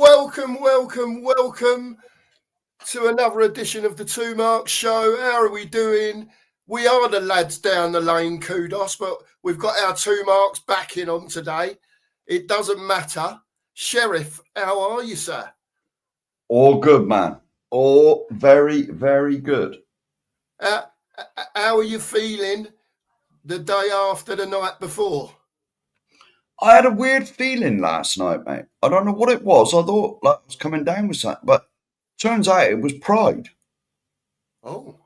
Welcome to another edition of the Two Mark Show. How are we doing? We are the lads down the lane, kudos, but we've got our Two Marks back in on today. It doesn't matter. Sheriff, how are you, sir? All good, man. All very, very good. How are you feeling the day after the night before? I had a weird feeling last night, mate. I don't know what it was. I thought I was coming down with something, but turns out it was pride. Oh.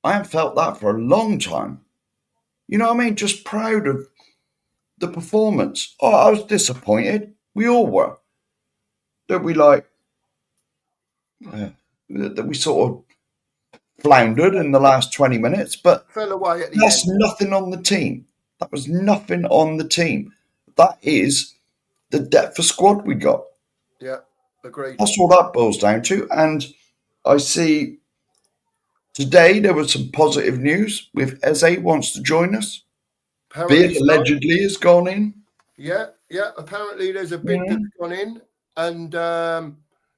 I haven't felt that for a long time. You know what I mean? Just proud of the performance. Oh, I was disappointed. We all were. That we that we sort of floundered in the last 20 minutes, but fell away at the that's end. Nothing on the team. That was nothing on the team. That is the depth of squad we got. Yeah, agreed. That's all that boils down to. And I see today there was some positive news with Eze wants to join us. Bid allegedly has gone in. Yeah. Apparently there's a bid that's gone in. And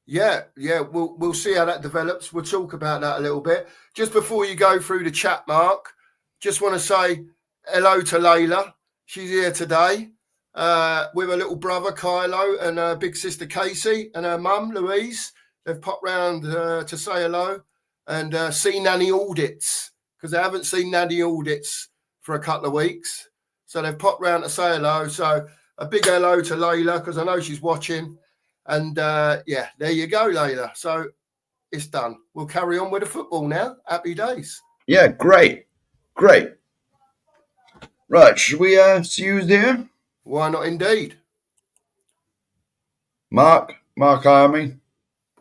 we'll see how that develops. We'll talk about that a little bit. Just before you go through the chat, Mark, just want to say hello to Layla. She's here today. With her little brother Kylo and her big sister Casey and her mum Louise. They've popped round to say hello and see Nanny Audits because they haven't seen Nanny Audits for a couple of weeks. So they've popped round to say hello. So a big hello to Layla because I know she's watching. And there you go, Layla. So it's done. We'll carry on with the football now. Happy days. Yeah, great. Right, should we see who's there? Why not indeed? Mark Army,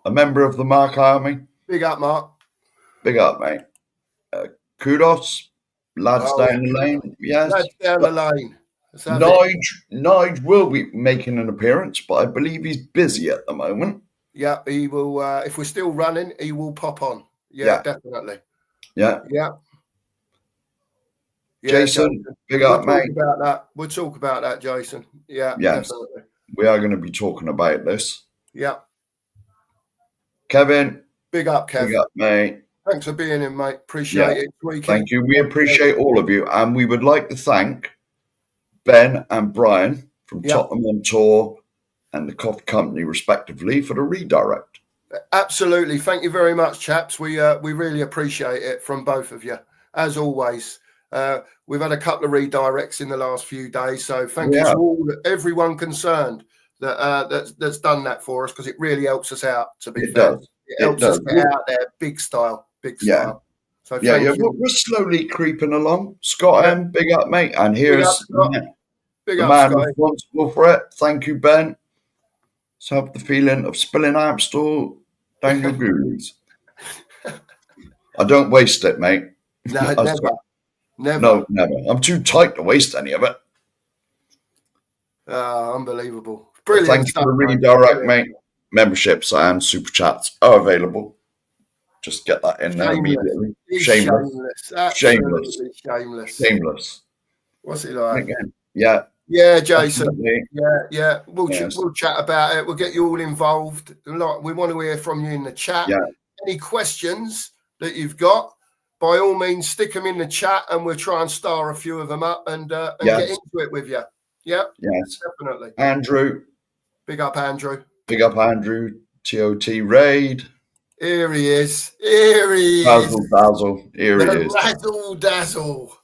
a member of the Mark Army. Big up, Mark. Big up, mate. Kudos. Lads down the lane. Yes. Lads down the lane. Nige will be making an appearance, but I believe he's busy at the moment. Yeah, he will. If we're still running, he will pop on. Yeah. Definitely. Yeah. Jason, big up, mate. We'll talk about that, Jason. Yeah, yes. Definitely. We are going to be talking about this. Yeah. Kevin. Big up, Kev. Big up, mate. Thanks for being in, mate. Appreciate it. Thank you. We appreciate all of you. And we would like to thank Ben and Brian from Tottenham on Tour and the Coffee Company, respectively, for the redirect. Absolutely. Thank you very much, chaps. We really appreciate it from both of you, as always. We've had a couple of redirects in the last few days, so thank you to everyone concerned that's done that for us because it really helps us out. To be fair, it helps us get out there, big style. So we're slowly creeping along. Scott M, big up, mate, and here's the man responsible for it. Thank you, Ben. So have the feeling of spilling Amstel down your goolies. I don't waste it, mate. No, never. No, never. I'm too tight to waste any of it. Unbelievable. Brilliant. Thanks for the redirect, mate. Memberships and super chats are available. Just get that in there immediately. Shameless. What's it like? Again. Yeah. Yeah, Jason. Absolutely. Yeah. We'll chat about it. We'll get you all involved. We want to hear from you in the chat. Yeah. Any questions that you've got, by all means, stick them in the chat and we'll try and star a few of them up and get into it with you. Yeah? Yes. Definitely. Andrew. Big up, Andrew. TOT Raid. Here he is. Dazzle. Here he is. Razzle Dazzle.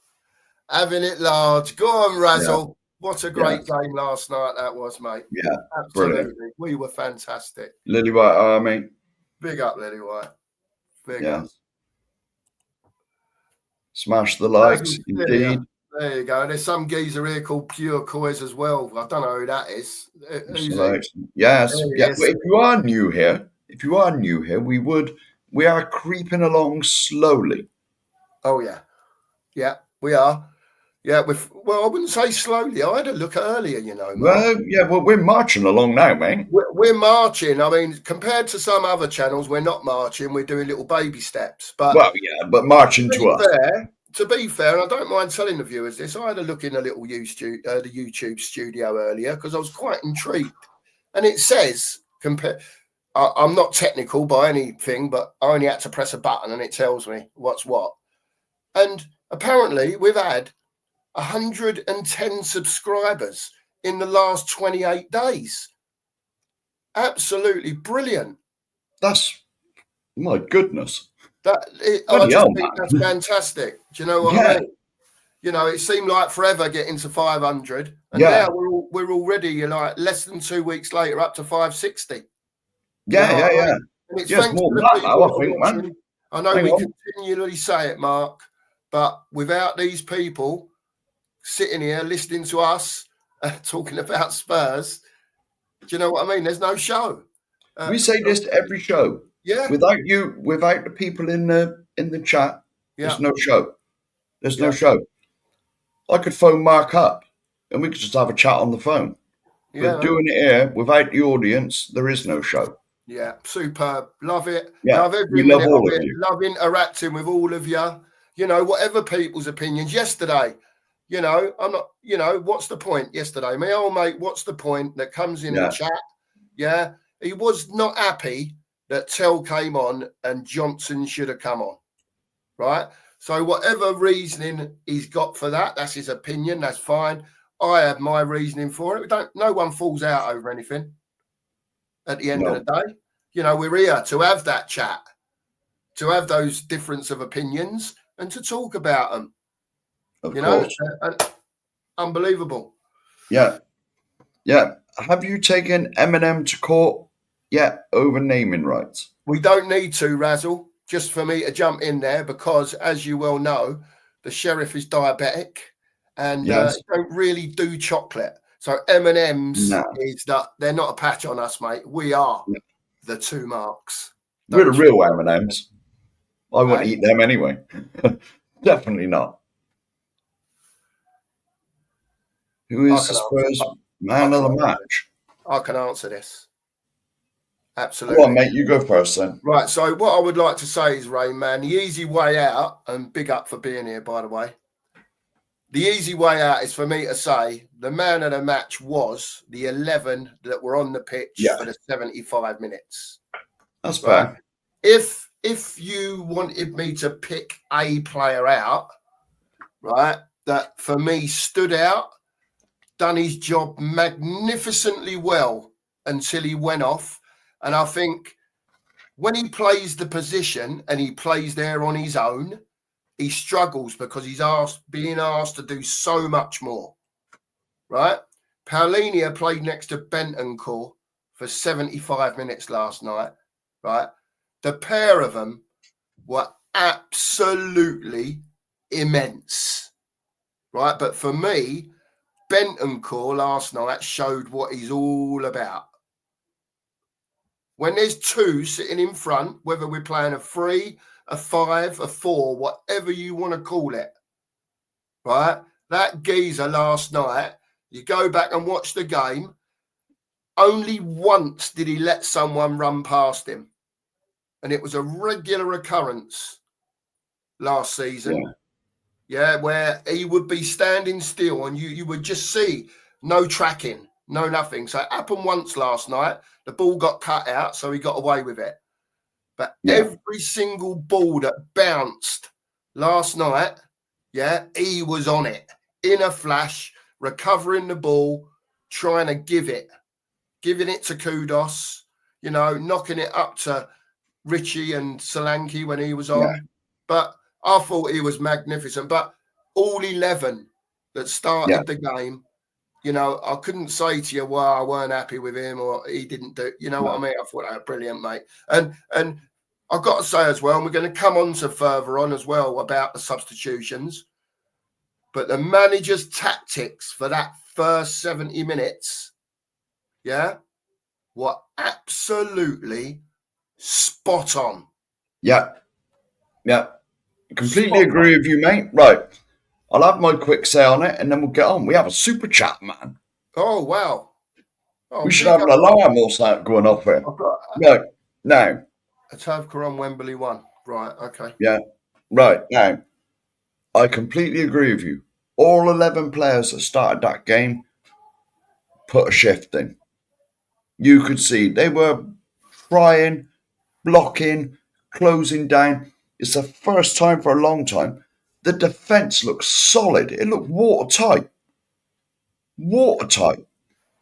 Having it large. Go on, Razzle. Yeah. What a great game last night that was, mate. Yeah. Absolutely. Brilliant. We were fantastic. Lily White Army. Big up, Lily White. Big up. Smash the likes, indeed. There you go. There's some geezer here called Pure Coys as well. I don't know who that is. Yes. Yeah. If you are new here, we are creeping along slowly. Oh yeah. Yeah, we are. Yeah, I wouldn't say slowly. I had a look earlier, you know. Well, we're marching along now, mate. We're marching. I mean, compared to some other channels, we're not marching. We're doing little baby steps. But marching to us. To be fair, and I don't mind telling the viewers this, I had a look in a little the YouTube studio earlier because I was quite intrigued. And it says I'm not technical by anything, but I only had to press a button and it tells me what's what. And apparently we've had 110 subscribers in the last 28 days. Absolutely brilliant. That's, my goodness. I just think that's fantastic. Do you know what I mean? You know, it seemed like forever getting to 500, and now we're already like less than 2 weeks later up to 560. Yeah. And it's yes, thanks more to than the that people now, I that are think, watching. man. I know we continually say it, Mark, but without these people sitting here listening to us talking about Spurs, do you know what I mean? There's no show. We say this every show. Yeah. Without you, without the people in the chat, there's no show. There's no show. I could phone Mark up and we could just have a chat on the phone. Yeah. But doing it here without the audience, there is no show. Yeah, superb. Love it. Yeah, love every minute of it. Love interacting with all of you. You know, whatever people's opinions. Yesterday, you know, I'm not, you know, what's the point yesterday? My old mate, what's the point that comes in the chat? Yeah. He was not happy that Tell came on and Johnson should have come on. Right. So whatever reasoning he's got for that, that's his opinion. That's fine. I have my reasoning for it. No one falls out over anything at the end of the day. You know, we're here to have that chat, to have those difference of opinions and to talk about them. Of course. Unbelievable. Yeah. Yeah. Have you taken Eminem to court yet over naming rights? We don't need to, Razzle, just for me to jump in there because, as you well know, the sheriff is diabetic and don't really do chocolate. So M&M's is that they're not a patch on us, mate. We are the two marks. We're the real M&M's. I wouldn't eat them anyway. Definitely not. Who is the Spurs man of the match? I can answer this. Absolutely. Go on, mate. You go first then. Right. So what I would like to say is, Rain Man, the easy way out, and big up for being here, by the way. The easy way out is for me to say the man of the match was the 11 that were on the pitch for the 75 minutes. That's fair. If you wanted me to pick a player out, right, that for me stood out, done his job magnificently well until he went off. And I think when he plays the position and he plays there on his own, he struggles because he's being asked to do so much more, right? Paulinho played next to Bentancur for 75 minutes last night, right? The pair of them were absolutely immense, right? But for me, Bentancur last night showed what he's all about. When there's two sitting in front, whether we're playing a 3, a 5, a 4, whatever you want to call it, right? That geezer last night, you go back and watch the game, only once did he let someone run past him. And it was a regular occurrence last season. Yeah, where he would be standing still and you would just see no tracking, no nothing. So it happened once last night. The ball got cut out, so he got away with it. But every single ball that bounced last night, he was on it. In a flash, recovering the ball, trying to giving it to Kudos, you know, knocking it up to Richie and Solanke when he was on. Yeah. But I thought he was magnificent. But all 11 that started the game, you know, I couldn't say to you, well, I weren't happy with him or he didn't do, you know what I mean? I thought that was brilliant, mate. And I've got to say as well, and we're going to come on to further on as well about the substitutions, but the manager's tactics for that first 70 minutes, were absolutely spot on. Yeah. Completely agree with you, mate. Right. I'll have my quick say on it and then we'll get on. We have a super chat, man. Oh, wow. We should have an alarm or something going off here. Right. Now. Atavka on Wembley 1. Right. Okay. Yeah. Right. Now, I completely agree with you. All 11 players that started that game put a shift in. You could see they were trying, blocking, closing down. It's the first time for a long time. The defence looked solid. It looked watertight. Watertight.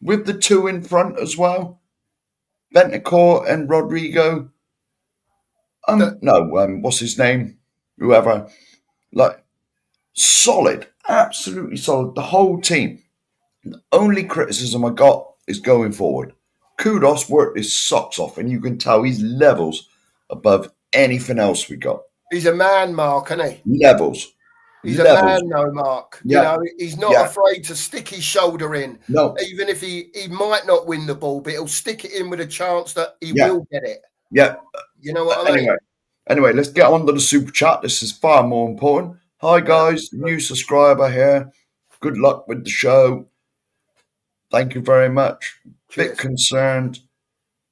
With the two in front as well. Bentancur and Rodrigo. What's his name? Whoever. Like, solid. Absolutely solid. The whole team. The only criticism I got is going forward. Kudos worked his socks off, and you can tell he's levels above anything else we got. He's a man, Mark, isn't he? Levels. He's a man, though, Mark. Yeah. He's not afraid to stick his shoulder in. No. Even if he might not win the ball, but he'll stick it in with a chance that he will get it. Yeah. You know what I mean? Anyway, let's get on to the super chat. This is far more important. Hi, guys. New subscriber here. Good luck with the show. Thank you very much. Cheers. Bit concerned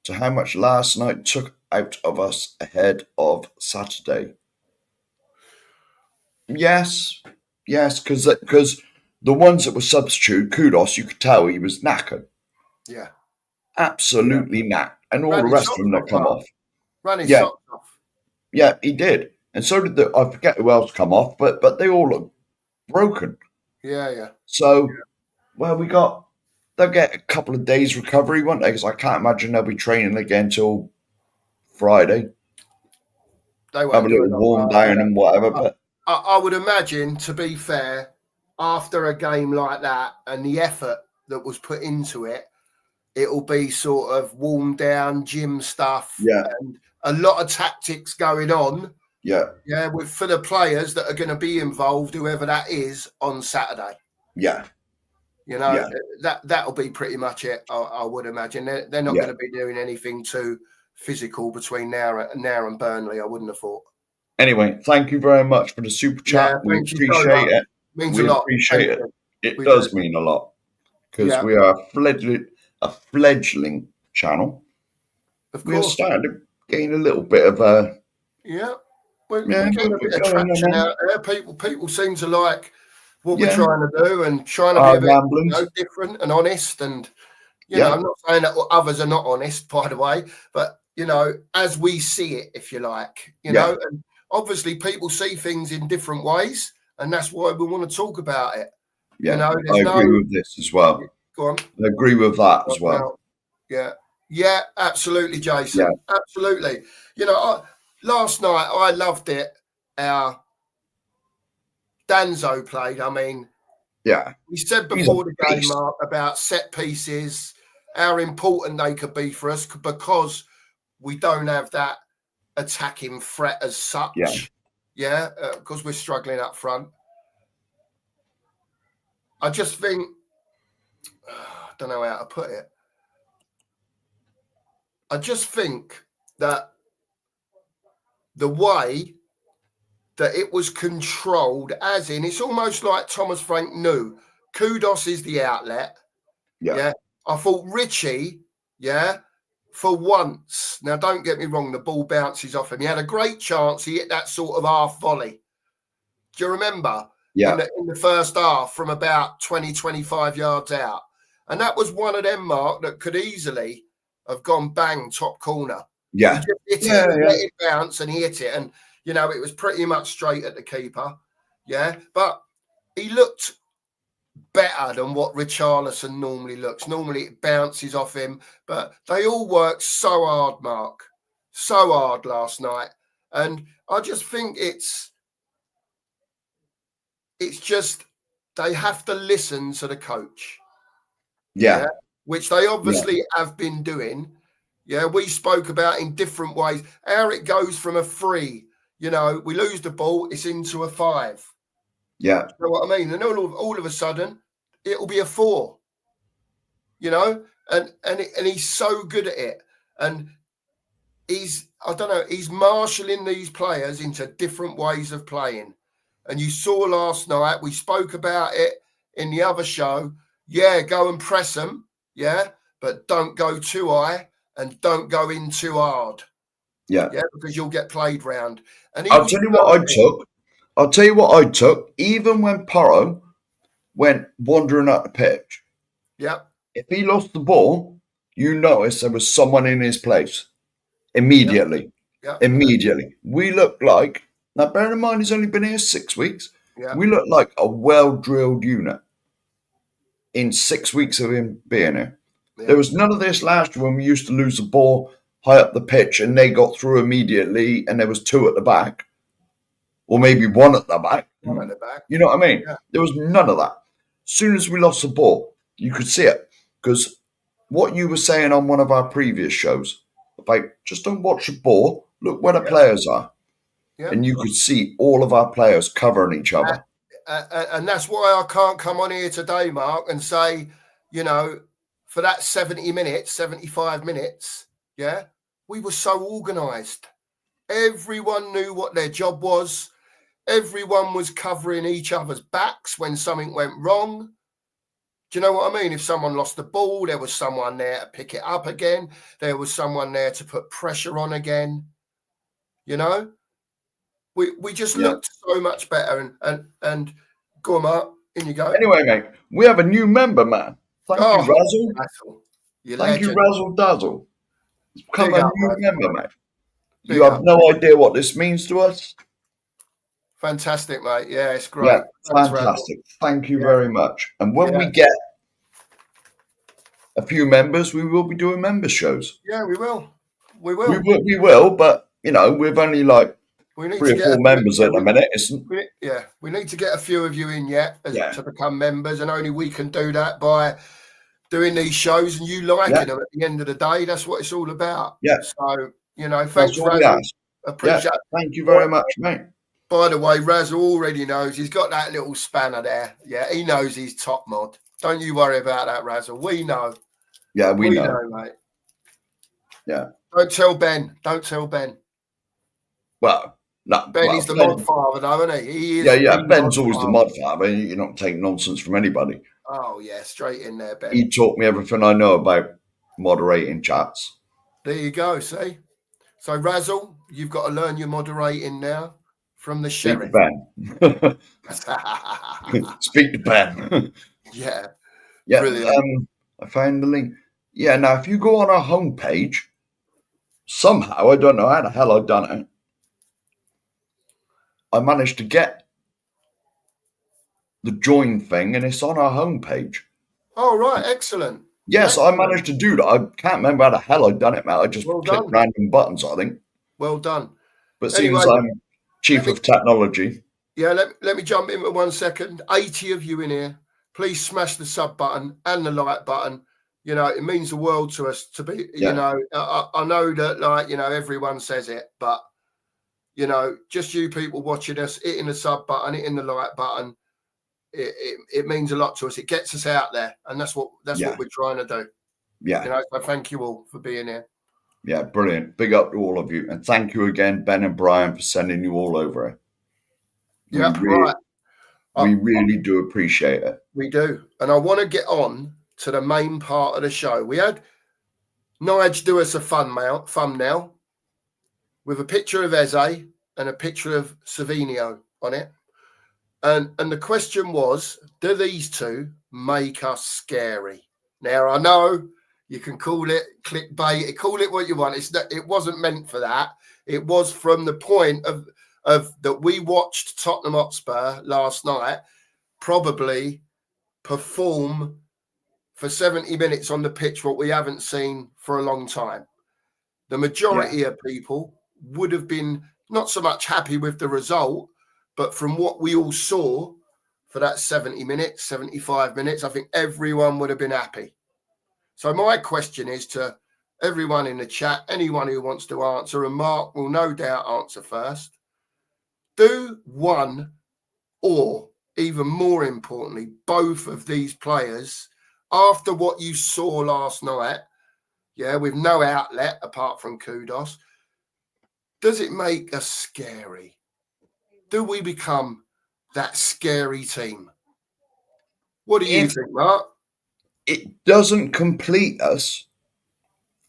to how much last night took out of us ahead of Saturday. Yes, because the ones that were substitute, Kudos, you could tell he was knackered. Yeah. Absolutely knackered. And all the rest of them that come off. Ran his socks off. Yeah, he did. And so did I forget who else come off, but they all look broken. Yeah. So, they'll get a couple of days recovery, won't they? Because I can't imagine they'll be training again till Friday. They won't have a little warm down and whatever. But I would imagine, to be fair, after a game like that and the effort that was put into it, it'll be sort of warm down, gym stuff, and a lot of tactics going on. Yeah, for the players that are going to be involved, whoever that is, on Saturday. Yeah. That'll be pretty much it. I would imagine they're not going to be doing anything too physical between now and Burnley. I wouldn't have thought. Anyway, thank you very much for the super chat. We appreciate it. Means a lot. Appreciate it. It does mean a lot because we are a fledgling channel. Of course, we are starting to gain a little bit of a we're getting a bit of traction out there. People seem to like what we're trying to do and trying to be a bit different and honest. And I'm not saying that others are not honest, by the way, but as we see it, if you like, know, and obviously people see things in different ways, and that's why we want to talk about it. Yeah, I agree with this as well. Go on. I agree with that as well. Yeah, absolutely, Jason. Yeah. Absolutely. Last night I loved it. Our Danzo played. I mean, we said before the game, Mark, about set pieces, how important they could be for us because we don't have that attacking threat as such. Because we're struggling up front. I just think, I don't know how to put it. I just think that the way that it was controlled, as in, it's almost like Thomas Frank knew Kudos is the outlet. Yeah. I thought Richie, for once, now don't get me wrong, the ball bounces off him. He had a great chance. He hit that sort of half volley. Do you remember? Yeah. In the first half from about 20, 25 yards out. And that was one of them, Mark, that could easily have gone bang top corner. Yeah. He just hit it and let it bounce, and he hit it. And, it was pretty much straight at the keeper. Yeah. But he looked better than what Richarlison normally looks. Normally it bounces off him. But they all worked so hard, Mark. So hard last night. And I just think it's just they have to listen to the coach. Which they obviously have been doing. We spoke about in different ways how it goes from a 3. We lose the ball, it's into a 5. Yeah. You know what I mean? And all of a sudden, it'll be a 4. And he's so good at it. And he's marshalling these players into different ways of playing. And you saw last night, we spoke about it in the other show. Go and press them. But don't go too high and don't go in too hard. Because you'll get played round. And I'll tell you what I took. Even when Porro went wandering up the pitch. If he lost the ball, you noticed there was someone in his place immediately. Yeah. Immediately. We looked like, now bear in mind he's only been here 6 weeks. Yeah. We look like a well-drilled unit in 6 weeks of him being here. Yeah. There was none of this last year when we used to lose the ball high up the pitch and they got through immediately and there was 2 at the back. Or maybe 1 at the back. One at the back. You know what I mean? Yeah. There was none of that. As soon as we lost the ball, you could see it. Because what you were saying on one of our previous shows about just don't watch the ball, look where the players are. Yeah. And you could see all of our players covering each other. And that's why I can't come on here today, Mark, and say, you know, for that 70 minutes, 75 minutes, yeah, we were so organised. Everyone knew what their job was. Everyone was covering each other's backs when something went wrong. Do you know what I mean? If someone lost the ball, there was someone there to pick it up again. There was someone there to put pressure on again. You know? We just looked so much better. And go on, Mark, in you go. Anyway, mate, we have a new member, man. Thank you, Razzle. Thank you, Razzle Dazzle. It's become a new member, mate. You have no idea what this means to us. Fantastic, mate. Yeah, it's great. Yeah, fantastic. Thank you very much. And when we get a few members, we will be doing member shows. Yeah, we will. We will. We will, but, you know, we've only like 3 or 4 members at the minute. We need to get a few of you in yet to become members, and only we can do that by doing these shows and you liking them at the end of the day. That's what it's all about. Yeah. So, you know, thanks, Razzle. Appreciate it. Thank you very much, mate. By the way, Razzle already knows he's got that little spanner there. Yeah, he knows he's top mod. Don't you worry about that, Razzle. We know. Yeah, we know, mate. Yeah. Don't tell Ben. Don't tell Ben. Well, no. Ben is the mod father, though, isn't he? He is. Yeah. Ben's always the mod father. You're not taking nonsense from anybody. Oh, yeah, straight in there, Ben. He taught me everything I know about moderating chats. There you go, see? So, Razzle, you've got to learn your moderating now from the sheriff. Speak to Ben. Speak to Ben. Yeah. Brilliant. I found the link. Yeah, now, if you go on our homepage, somehow, I don't know how the hell I've done it, I managed to get the join thing, and it's on our homepage. Oh, right. Excellent. Yes, I managed to do that. I can't remember how the hell I'd done it, Matt. I just clicked random buttons, I think. Well done. But anyway, seems I'm chief of technology. Yeah, let me jump in for 1 second. 80 of you in here. Please smash the sub button and the like button. You know, it means the world to us to be, you know, I know that, like, you know, everyone says it, but, you know, just you people watching us, hitting the sub button, hitting the like button, it means a lot to us. It gets us out there, and that's what we're trying to do. Yeah. You know, so thank you all for being here. Yeah, brilliant. Big up to all of you. And thank you again, Ben and Brian, for sending you all over it. Yeah, right. We really do appreciate it. We do. And I want to get on to the main part of the show. We had Nige do us a thumbnail with a picture of Eze and a picture of Savinho on it. And the question was, do these two make us scary? Now, I know you can call it clickbait, call it what you want. It wasn't meant for that. It was from the point of that we watched Tottenham Hotspur last night probably perform for 70 minutes on the pitch what we haven't seen for a long time. The majority of people would have been not so much happy with the result, but from what we all saw for that 70 minutes, 75 minutes, I think everyone would have been happy. So my question is to everyone in the chat, anyone who wants to answer, and Mark will no doubt answer first. Do one, or even more importantly, both of these players, after what you saw last night, with no outlet apart from kudos, does it make us scary? Do we become that scary team? What do you think, Mark? It doesn't complete us.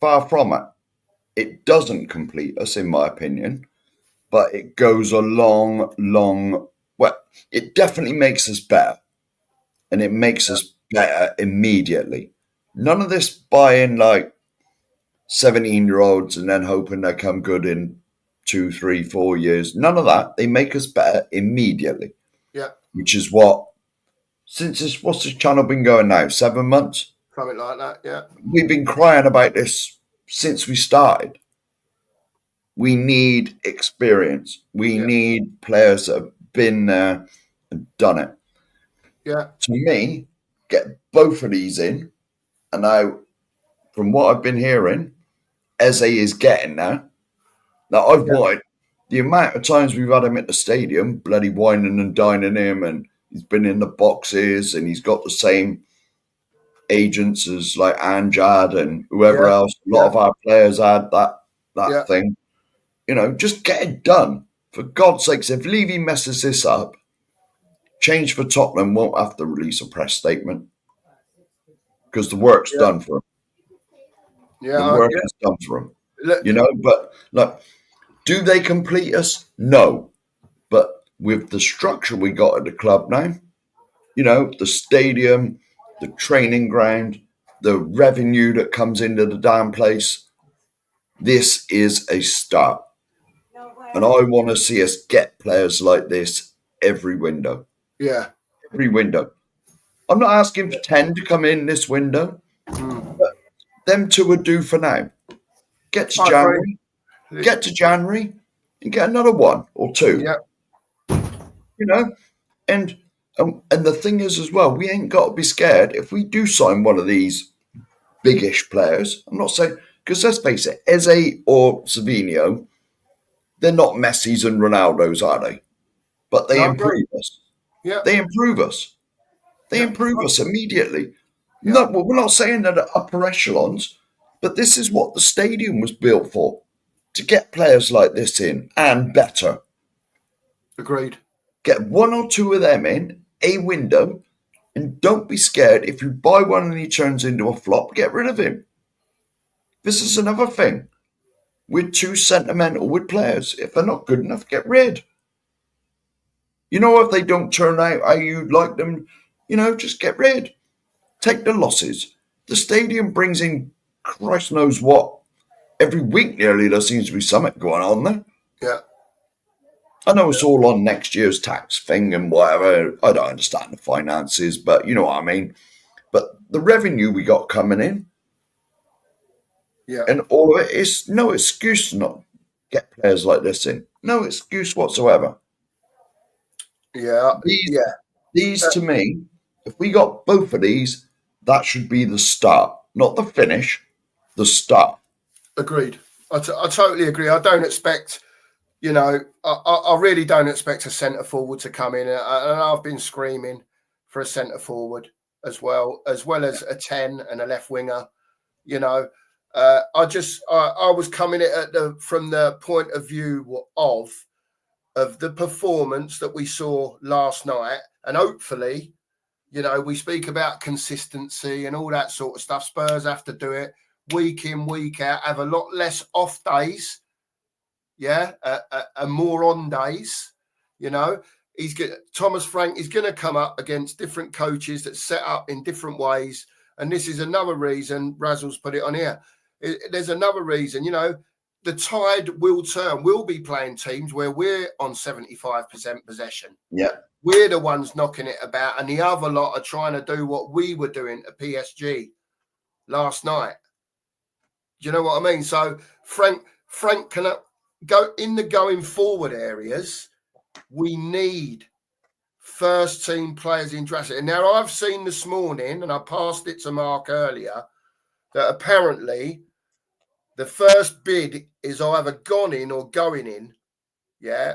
Far from it. It doesn't complete us, in my opinion. But it goes a long, well, it definitely makes us better. And it makes us better immediately. None of this buying, like, 17-year-olds and then hoping they come good in 2, 3, 4 years. None of that. They make us better immediately. Yeah. Which is what, what's this channel been going now? 7 months? Something like that, yeah. We've been crying about this since we started. We need experience. We need players that have been there and done it. Yeah. To me, get both of these in. And now, from what I've been hearing, Eze is getting there. Now, I've wanted the amount of times we've had him at the stadium, bloody whining and dining him, and he's been in the boxes, and he's got the same agents as like Anjad and whoever else. A lot of our players had that thing. You know, just get it done. For God's sakes, if Levy messes this up, Change for Tottenham won't have to release a press statement because the work's done for him. Yeah, the work is done for him. You know, but look, do they complete us? No. But with the structure we got at the club now, you know, the stadium, the training ground, the revenue that comes into the damn place, this is a start. And I want to see us get players like this every window. Yeah. Every window. I'm not asking for 10 to come in this window, but them two would do for now. Get to January. Get to January and get another one or two. Yeah. You know? And the thing is as well, we ain't got to be scared if we do sign one of these biggish players. I'm not saying, because let's face it, Eze or Savinho, they're not Messi's and Ronaldo's, are they? But they improve us. Yeah. They improve us. They improve us immediately. Yeah. No, we're not saying that at upper echelons, but this is what the stadium was built for, to get players like this in and better. Agreed. Get one or two of them in a window, and don't be scared if you buy one and he turns into a flop, get rid of him. This is another thing. We're too sentimental with players. If they're not good enough, get rid. You know, if they don't turn out how you'd like them, you know, just get rid. Take the losses. The stadium brings in Christ knows what. Every week nearly there seems to be something going on there. Yeah. I know it's all on next year's tax thing and whatever. I don't understand the finances, but you know what I mean. But the revenue we got coming in, and all of it is no excuse to not get players like this in. No excuse whatsoever. Yeah. These to me, if we got both of these, that should be the start, not the finish, the start. Agreed. I totally agree. I don't expect, you know, I really don't expect a centre forward to come in. And I've been screaming for a centre forward as well as a 10 and a left winger. You know, I was coming at from the point of view of the performance that we saw last night, and hopefully, you know, we speak about consistency and all that sort of stuff. Spurs have to do it week in, week out, have a lot less off days, and more on days. You know, Thomas Frank is going to come up against different coaches that set up in different ways, and this is another reason Razzle's put it on here. There's another reason, you know. The tide will turn. We'll be playing teams where we're on 75% possession. Yeah. We're the ones knocking it about, and the other lot are trying to do what we were doing at PSG last night. Do you know what I mean? So Frank can go in the going forward areas. We need first team players in dressing. Now, I've seen this morning, and I passed it to Mark earlier, that apparently the first bid is either gone in or going in,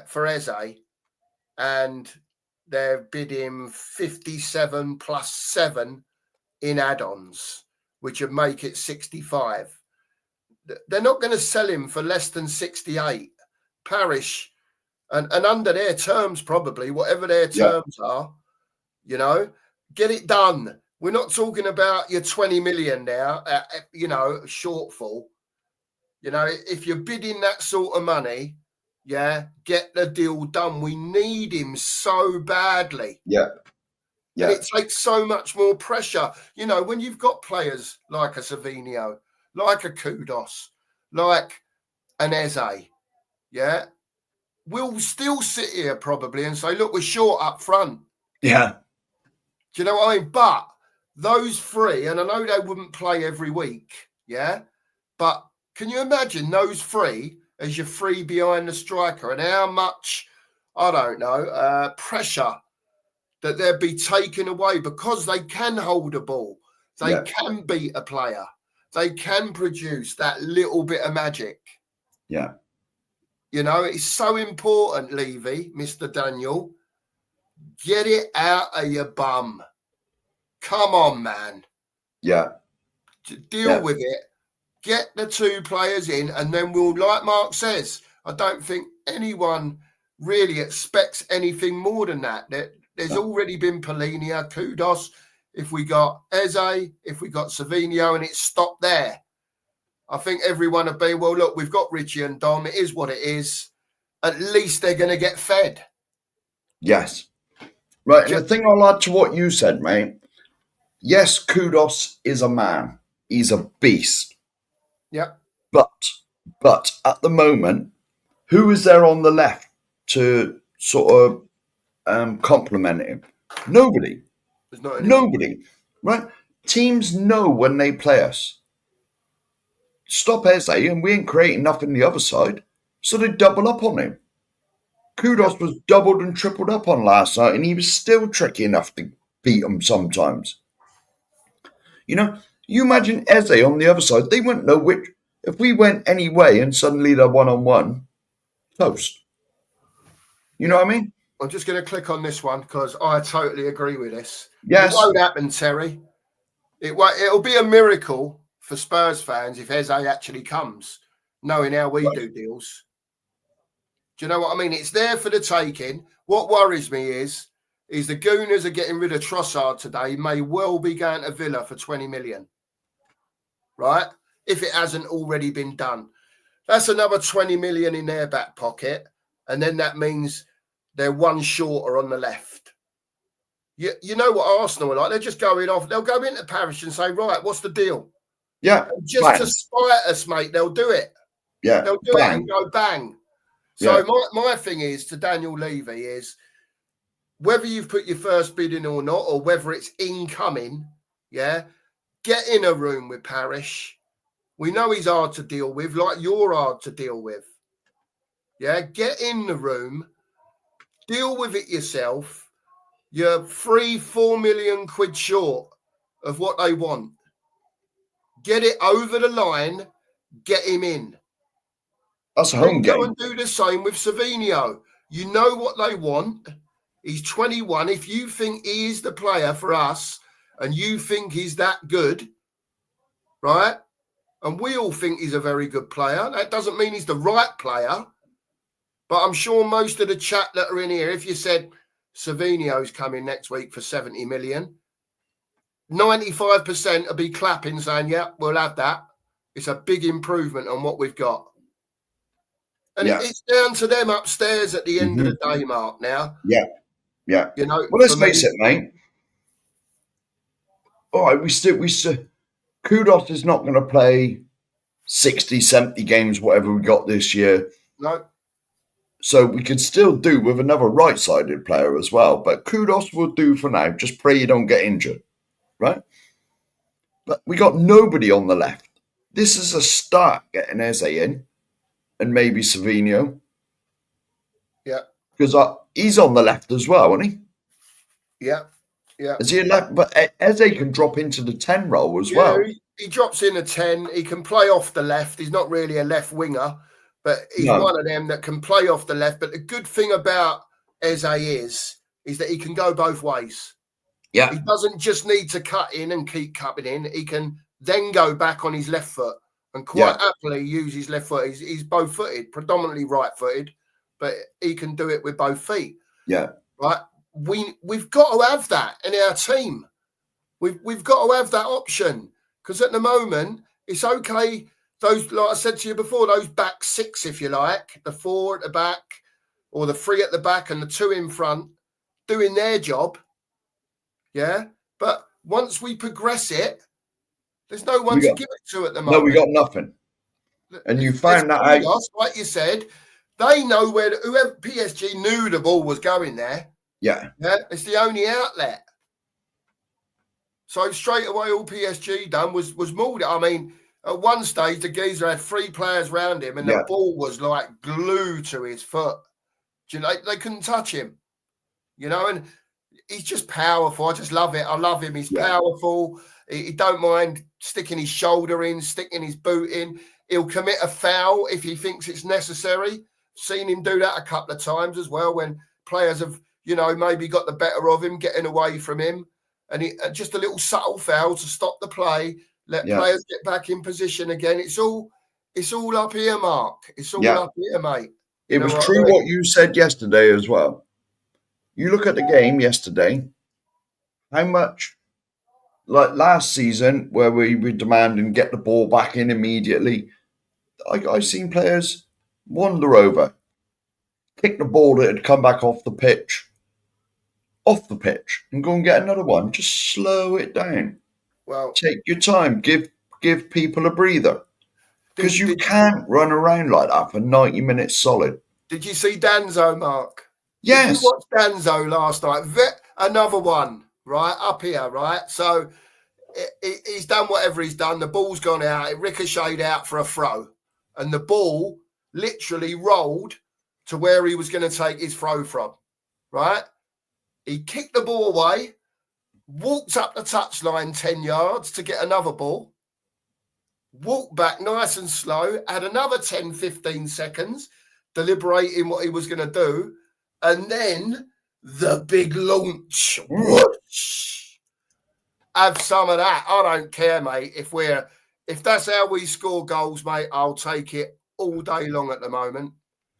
for Eze, and they're bidding 57 plus 7 in add-ons, which would make it 65. They're not going to sell him for less than 68. Parish, and under their terms, probably, whatever their terms are, you know, get it done. We're not talking about your 20 million now, you know, shortfall. You know, if you're bidding that sort of money, get the deal done. We need him so badly. Yeah. And it takes so much more pressure. You know, when you've got players like a Savinho like a Kudos, like an Eze, yeah, we'll still sit here probably and say, look, we're short up front. Yeah. Do you know what I mean? But those three, and I know they wouldn't play every week, yeah, but can you imagine those three as your three behind the striker and how much, I don't know, pressure that they'd be taken away because they can hold a ball. They can beat a player. They can produce that little bit of magic. Yeah. You know, it's so important, Levy, Mr. Daniel. Get it out of your bum. Come on, man. Yeah. Deal with it. Get the two players in, and then we'll, like Mark says, I don't think anyone really expects anything more than that. There's already been Polinia, Kudos. If we got Eze, if we got Savinho, and it stopped there. I think everyone would be, well, look, we've got Richie and Dom. It is what it is. At least they're going to get fed. Yes. Right. And the thing I'll add to what you said, mate. Yes, Kudos is a man. He's a beast. Yeah. But at the moment, who is there on the left to sort of complement him? Nobody. There's not nobody. Right? Teams know when they play us. Stop Eze and we ain't creating nothing the other side. So they double up on him. Kudos was doubled and tripled up on last night, and he was still tricky enough to beat him sometimes. You know, you imagine Eze on the other side, they wouldn't know which. If we went any way and suddenly they're one-on-one, toast. You know what I mean? I'm just going to click on this one because I totally agree with this. Yes. It won't happen, Terry. It'll be a miracle for Spurs fans if Eze actually comes, knowing how we do deals. Do you know what I mean? It's there for the taking. What worries me is the Gooners are getting rid of Trossard today, may well be going to Villa for 20 million. Right? If it hasn't already been done. That's another 20 million in their back pocket. And then that means they're one shorter on the left. You know what Arsenal are like? They're just going off. They'll go into Parish and say, right, what's the deal? Yeah. And just to spite us, mate, they'll do it. Yeah. They'll do it and go bang. So my thing is to Daniel Levy is whether you've put your first bid in or not, or whether it's incoming, get in a room with Parish. We know he's hard to deal with, like you're hard to deal with. Yeah, get in the room, deal with it yourself. You're 3-4 million quid short of what they want. Get it over the line, get him in. That's a home game. Go and do the same with Savinho. You know what they want. He's 21. If you think he is the player for us and you think he's that good, right? And we all think he's a very good player. That doesn't mean he's the right player. But I'm sure most of the chat that are in here, if you said Savinho's coming next week for 70 million, 95% will be clapping saying, yeah, we'll have that. It's a big improvement on what we've got. And it's down to them upstairs at the end of the day, Mark, now. Yeah. Yeah. You know, well, let's face it, mate. All right, we still Kudos is not going to play 60, 70 games, whatever we got this year. No. So we could still do with another right-sided player as well. But Kudos will do for now. Just pray you don't get injured, right? But we got nobody on the left. This is a start getting Eze in. And maybe Savinho. Yeah. Because he's on the left as well, isn't he? Yeah. Yeah. Is he a left? But Eze can drop into the 10 role as well. He drops in a 10. He can play off the left. He's not really a left winger, but he's one of them that can play off the left. But the good thing about Eze is that he can go both ways. Yeah. He doesn't just need to cut in and keep cutting in. He can then go back on his left foot. And quite happily use his left foot. He's both-footed, predominantly right-footed, but he can do it with both feet. Yeah. Right? We've got to have that in our team. We've got to have that option. Because at the moment, it's okay. Those, like I said to you before, those back six, if you like, the 4 at the back or the 3 at the back and the 2 in front, doing their job. Yeah. But once we progress it, There's no one to give it to at the No, moment. we got nothing. And you found that out. Like you said, they know whoever PSG knew the ball was going there. Yeah. It's the only outlet. So straight away, all PSG done was mauled it. I mean, at one stage, the geezer had 3 players around him, and the ball was like glued to his foot. You know, they couldn't touch him. You know, and he's just powerful. I just love it. I love him. He's powerful. He don't mind sticking his shoulder in, sticking his boot in. He'll commit a foul if he thinks it's necessary. Seen him do that a couple of times as well when players have, you know, maybe got the better of him, getting away from him. And just a little subtle foul to stop the play, let players get back in position again. It's all up here, Mark. It's all up here, mate. It was true what you said yesterday as well. You look at the game yesterday, how much, like last season, where we were demanding get the ball back in immediately, I've seen players wander over, kick the ball that had come back off the pitch, and go and get another one. Just slow it down. Well, take your time. Give people a breather. Because you can't run around like that for 90 minutes solid. Did you see Danzo, Mark? Yes. Did you watch Danzo last night? Another one, right? Up here, right? So he's done whatever he's done. The ball's gone out. It ricocheted out for a throw. And the ball literally rolled to where he was going to take his throw from, right? He kicked the ball away, walked up the touchline 10 yards to get another ball, walked back nice and slow, had another 10, 15 seconds, deliberating what he was going to do, and then the big launch. Whoosh. Have some of that. I don't care, mate. If that's how we score goals, mate, I'll take it all day long at the moment.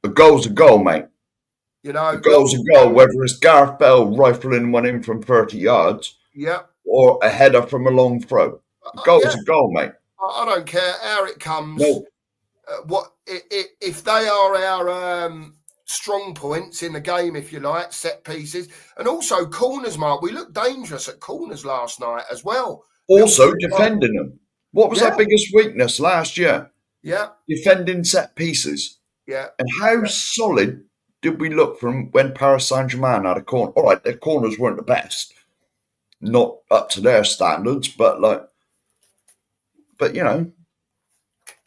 A goal's a goal, mate. You know, a goal's a goal, whether it's Gareth Bale rifling one in from 30 yards or a header from a long throw. A goal's a goal, mate. I don't care how it comes. No. If they are our strong points in the game, if you like, set pieces, and also corners, Mark. We looked dangerous at corners last night as well. Also defending them. What was our biggest weakness last year? Yeah. Defending set pieces. Yeah. And how solid did we look from when Paris Saint-Germain had a corner? All right, their corners weren't the best. Not up to their standards, but you know,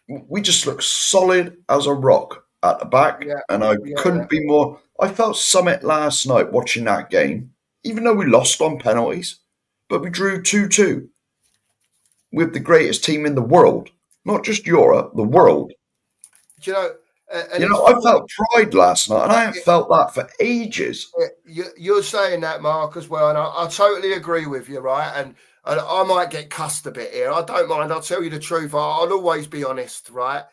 we just looked solid as a rock at the back. Yeah. And I couldn't be more. I felt summit last night watching that game, even though we lost on penalties, but we drew 2-2 with the greatest team in the world, not just Europe, the world. Do you know? I felt pride last night, and I haven't felt that for ages. You're saying that, Mark, as well, and I totally agree with you, right? And I might get cussed a bit here. I don't mind. I'll tell you the truth. I'll always be honest, right?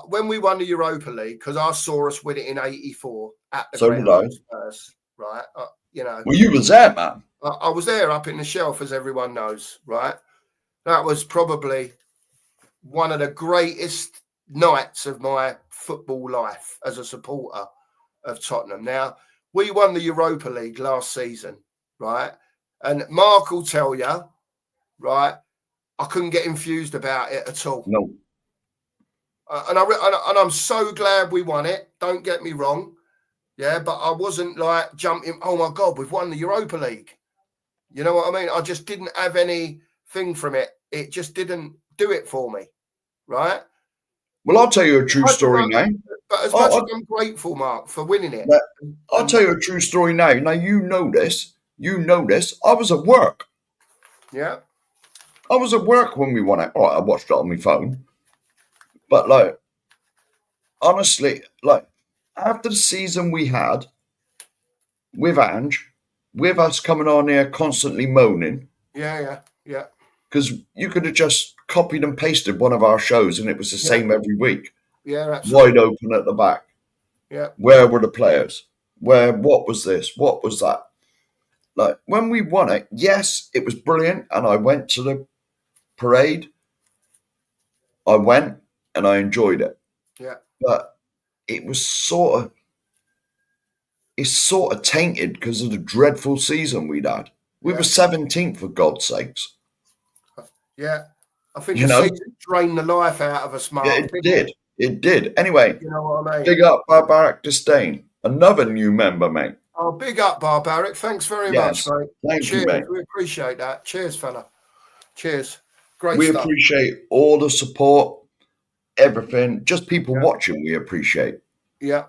When we won the Europa League, because I saw us win it in '84 at the ground, Spurs, right? You know. Well, you was there, man. I was there up in the shelf, as everyone knows, right? That was probably one of the greatest nights of my football life as a supporter of Tottenham. Now, we won the Europa League last season, right? And Mark will tell you, right, I couldn't get infused about it at all. No. And I'm so glad we won it. Don't get me wrong. Yeah, but I wasn't like jumping, oh my God, we've won the Europa League. You know what I mean? I just didn't have anything from it. It just didn't do it for me, right? Well, I'll tell you a true story now. But as much as I'm grateful, Mark, for winning it. I'll tell you a true story now. Now, you know this. I was at work. Yeah. I was at work when we won it. All right, I watched it on my phone. But, honestly, after the season we had with Ange, with us coming on here constantly moaning. Yeah. Because you could have just copied and pasted one of our shows and it was the same every week. Yeah, absolutely. Wide open at the back. Yeah. Where were the players? What was this? What was that? When we won it, yes, it was brilliant. And I went to the parade. I went and I enjoyed it. Yeah. But it was sort of tainted because of the dreadful season we'd had. We were 17th, for God's sakes. Yeah. I think the season drained the life out of us, Mark. Yeah, it did. It did. Anyway, you know what I mean? Big up Barbaric Disdain. Another new member, mate. Oh, big up, Barbaric. Thanks very much, mate. Thank you, mate. We appreciate that. Cheers, fella. Cheers. Great we stuff. Appreciate all the support, everything. Just people watching, we appreciate. Yeah,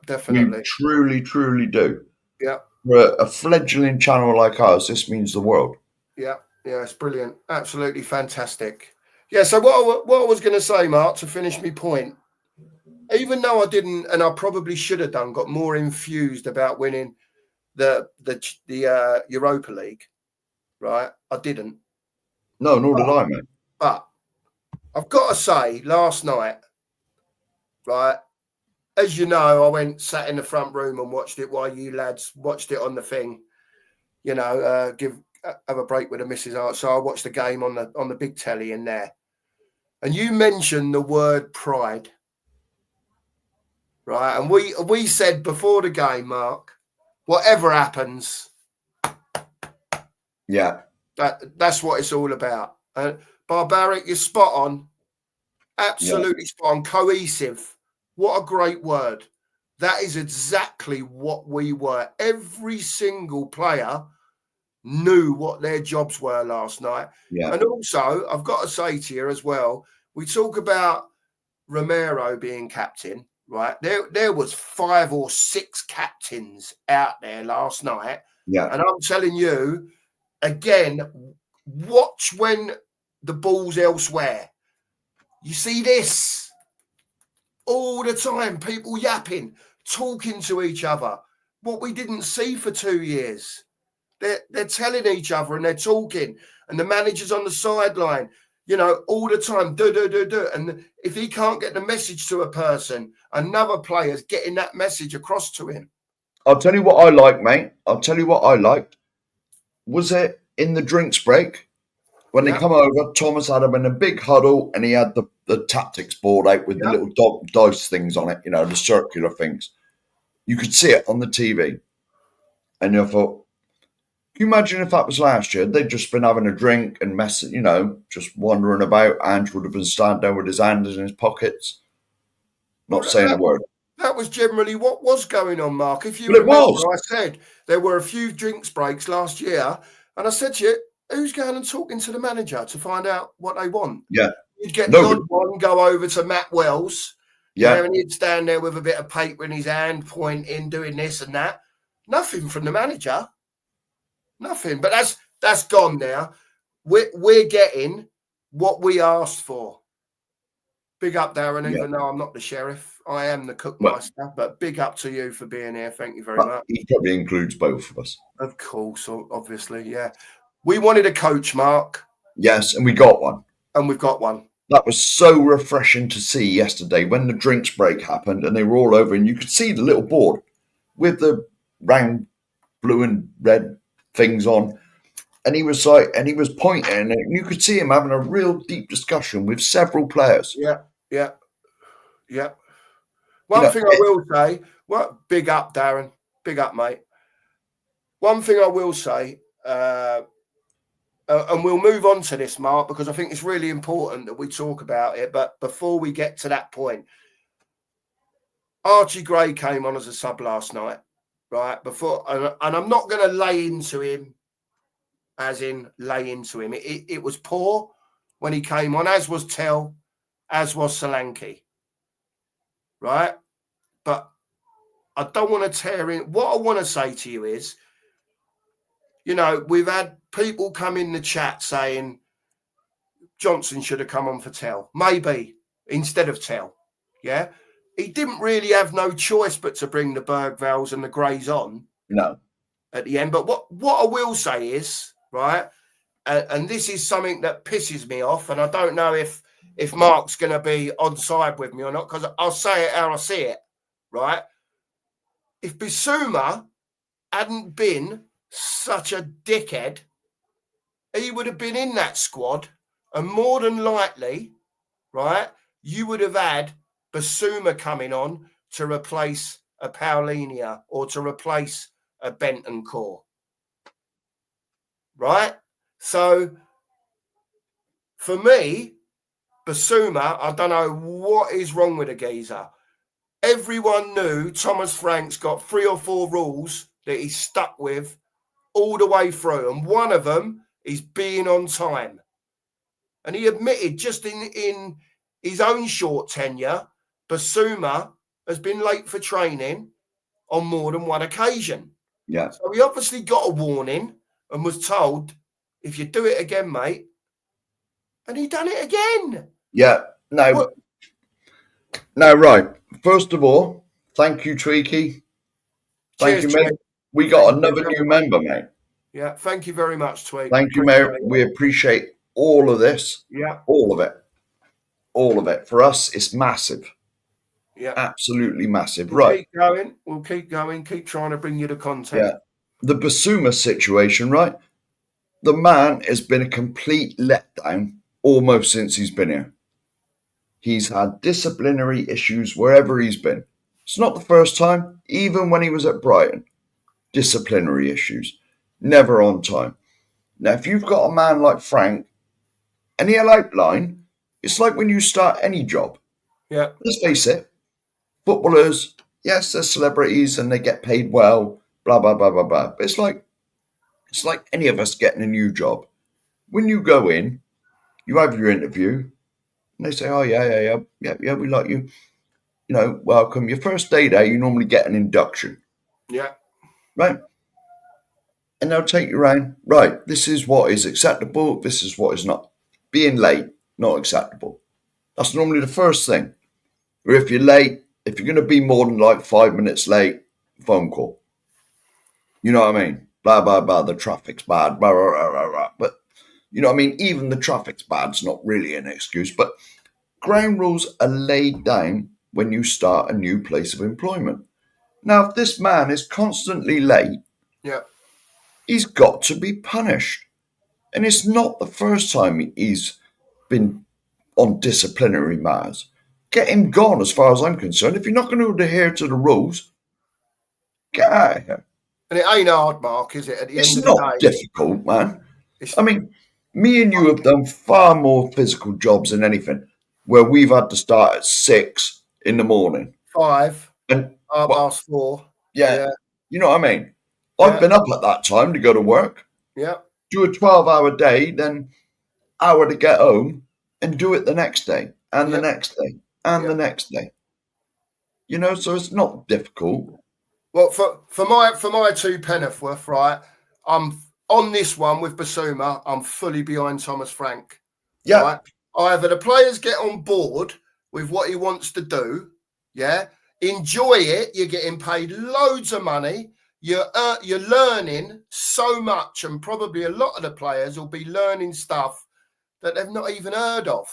definitely. We truly, truly do. Yeah. For a fledgling channel like ours, this means the world. Yeah, it's brilliant. Absolutely fantastic. Yeah, so what I was going to say, Mark, to finish my point, even though I didn't, and I probably should have done, got more infused about winning the Europa League, right? I didn't. No, nor did I, mate. But I've got to say, last night, right, as you know, I sat in the front room and watched it while you lads watched it on the thing. You know, have a break with the missus. So I watched the game on the big telly in there. And you mentioned the word pride. Right. And we said before the game, Mark, whatever happens. Yeah. That's what it's all about. Barbaric, you're spot on. Absolutely spot on. Cohesive. What a great word. That is exactly what we were. Every single player knew what their jobs were last night. Yeah. And also, I've got to say to you as well, we talk about Romero being captain, right? There was 5 or 6 captains out there last night. Yeah. And I'm telling you, again, watch when the ball's elsewhere. You see this all the time, people yapping, talking to each other, what we didn't see for 2 years. They're telling each other and they're talking, and the manager's on the sideline, you know, all the time, do. And if he can't get the message to a person, another player's getting that message across to him. I'll tell you what I like, mate. I'll tell you what I liked. Was it in the drinks break when they come over? Thomas had him in a big huddle, and he had the tactics board out with the little dice things on it, you know, the circular things. You could see it on the TV, and I thought, can you imagine if that was last year? They'd just been having a drink and messing, you know, just wandering about. Ange would have been standing there with his hands in his pockets, not saying a word. That was generally what was going on, Mark. If you remember, I said there were a few drinks breaks last year, and I said to you, who's going and talking to the manager to find out what they want? Yeah. You'd get the odd one go over to Matt Wells, and he'd stand there with a bit of paper in his hand, pointing, doing this and that. Nothing from the manager. Nothing. But that's gone now. We're getting what we asked for. Big up, Darren, even though I'm not the sheriff. I am the cookmaster, but big up to you for being here. Thank you very much. He probably includes both of us. Of course, obviously, yeah. We wanted a coach, Mark. Yes, and we got one. And we've got one. That was so refreshing to see yesterday when the drinks break happened and they were all over, and you could see the little board with the round blue and red things on. And he was pointing, and you could see him having a real deep discussion with several players. Yeah. One thing I will say, big up, Darren. Big up, mate. One thing I will say, and we'll move on to this, Mark, because I think it's really important that we talk about it. But before we get to that point, Archie Gray came on as a sub last night, right? And I'm not going to lay into him, as in lay into him. It was poor when he came on, as was Tell, as was Solanke, right? But I don't want to tear in. What I want to say to you is, you know, we've had people come in the chat saying Johnson should have come on for Tell, maybe instead of Tell. Yeah, he didn't really have no choice but to bring the Bergvalls and the Greys on. No, at the end. But what I will say is, right, and this is something that pisses me off, and I don't know if Mark's going to be on side with me or not, because I'll say it how I see it, right? If Bissouma hadn't been such a dickhead, he would have been in that squad, and more than likely, right, you would have had Bissouma coming on to replace a Paulinia or to replace a Bentancur, right? So For me, Basuma, I don't know what is wrong with the geezer. Everyone knew Thomas Frank's got 3 or 4 rules that he's stuck with all the way through. And one of them is being on time. And he admitted just in his own short tenure, Basuma has been late for training on more than one occasion. Yeah. So he obviously got a warning and was told, if you do it again, mate. And he done it again. Yeah. No. No, right. First of all, thank you, Tweaky. Thank you, mate. We got another new member, mate. Yeah, thank you very much, Tweak. Thank you, mate. We appreciate all of this. Yeah. All of it. All of it. For us, it's massive. Yeah. Absolutely massive. Right. Keep going. We'll keep going. Keep trying to bring you the content. Yeah. The Basuma situation, right? The man has been a complete letdown almost since he's been here. He's had disciplinary issues wherever he's been. It's not the first time, even when he was at Brighton. Disciplinary issues. Never on time. Now, if you've got a man like Frank, and he'll outline, it's like when you start any job. Yeah. Let's face it, footballers, yes, they're celebrities and they get paid well, blah, blah, blah, blah, blah. But it's like any of us getting a new job. When you go in, you have your interview, and they say, oh, yeah, we like you. You know, welcome. Your first day there, you normally get an induction. Yeah. Right? And they'll take you around. Right, this is what is acceptable. This is what is not. Being late, not acceptable. That's normally the first thing. Or if you're late, if you're going to be more than like 5 minutes late, phone call. You know what I mean? Blah, blah, blah. The traffic's bad. Blah, blah, blah, blah, blah. But, you know what I mean? Even the traffic's bad. It's not really an excuse. But ground rules are laid down when you start a new place of employment. Now, if this man is constantly late, yeah, he's got to be punished. And it's not the first time he's been on disciplinary matters. Get him gone as far as I'm concerned. If you're not going to adhere to the rules, get out of here. And it ain't hard, Mark, is it? At the It's end of the not day, difficult, man. I mean, me and you have done far more physical jobs than anything, where we've had to start at 6 in the morning. 5. And past 4. Yeah. You know what I mean? I've been up at that time to go to work. Yeah. Do a 12-hour day, then hour to get home, and do it the next day, and the next day, and the next day. You know, so it's not difficult. Well, for my 2 penn'orth, right, I'm on this one with Basuma. I'm fully behind Thomas Frank. Yeah. Right? Either the players get on board with what he wants to do, enjoy it. You're getting paid loads of money. You're learning so much, and probably a lot of the players will be learning stuff that they've not even heard of,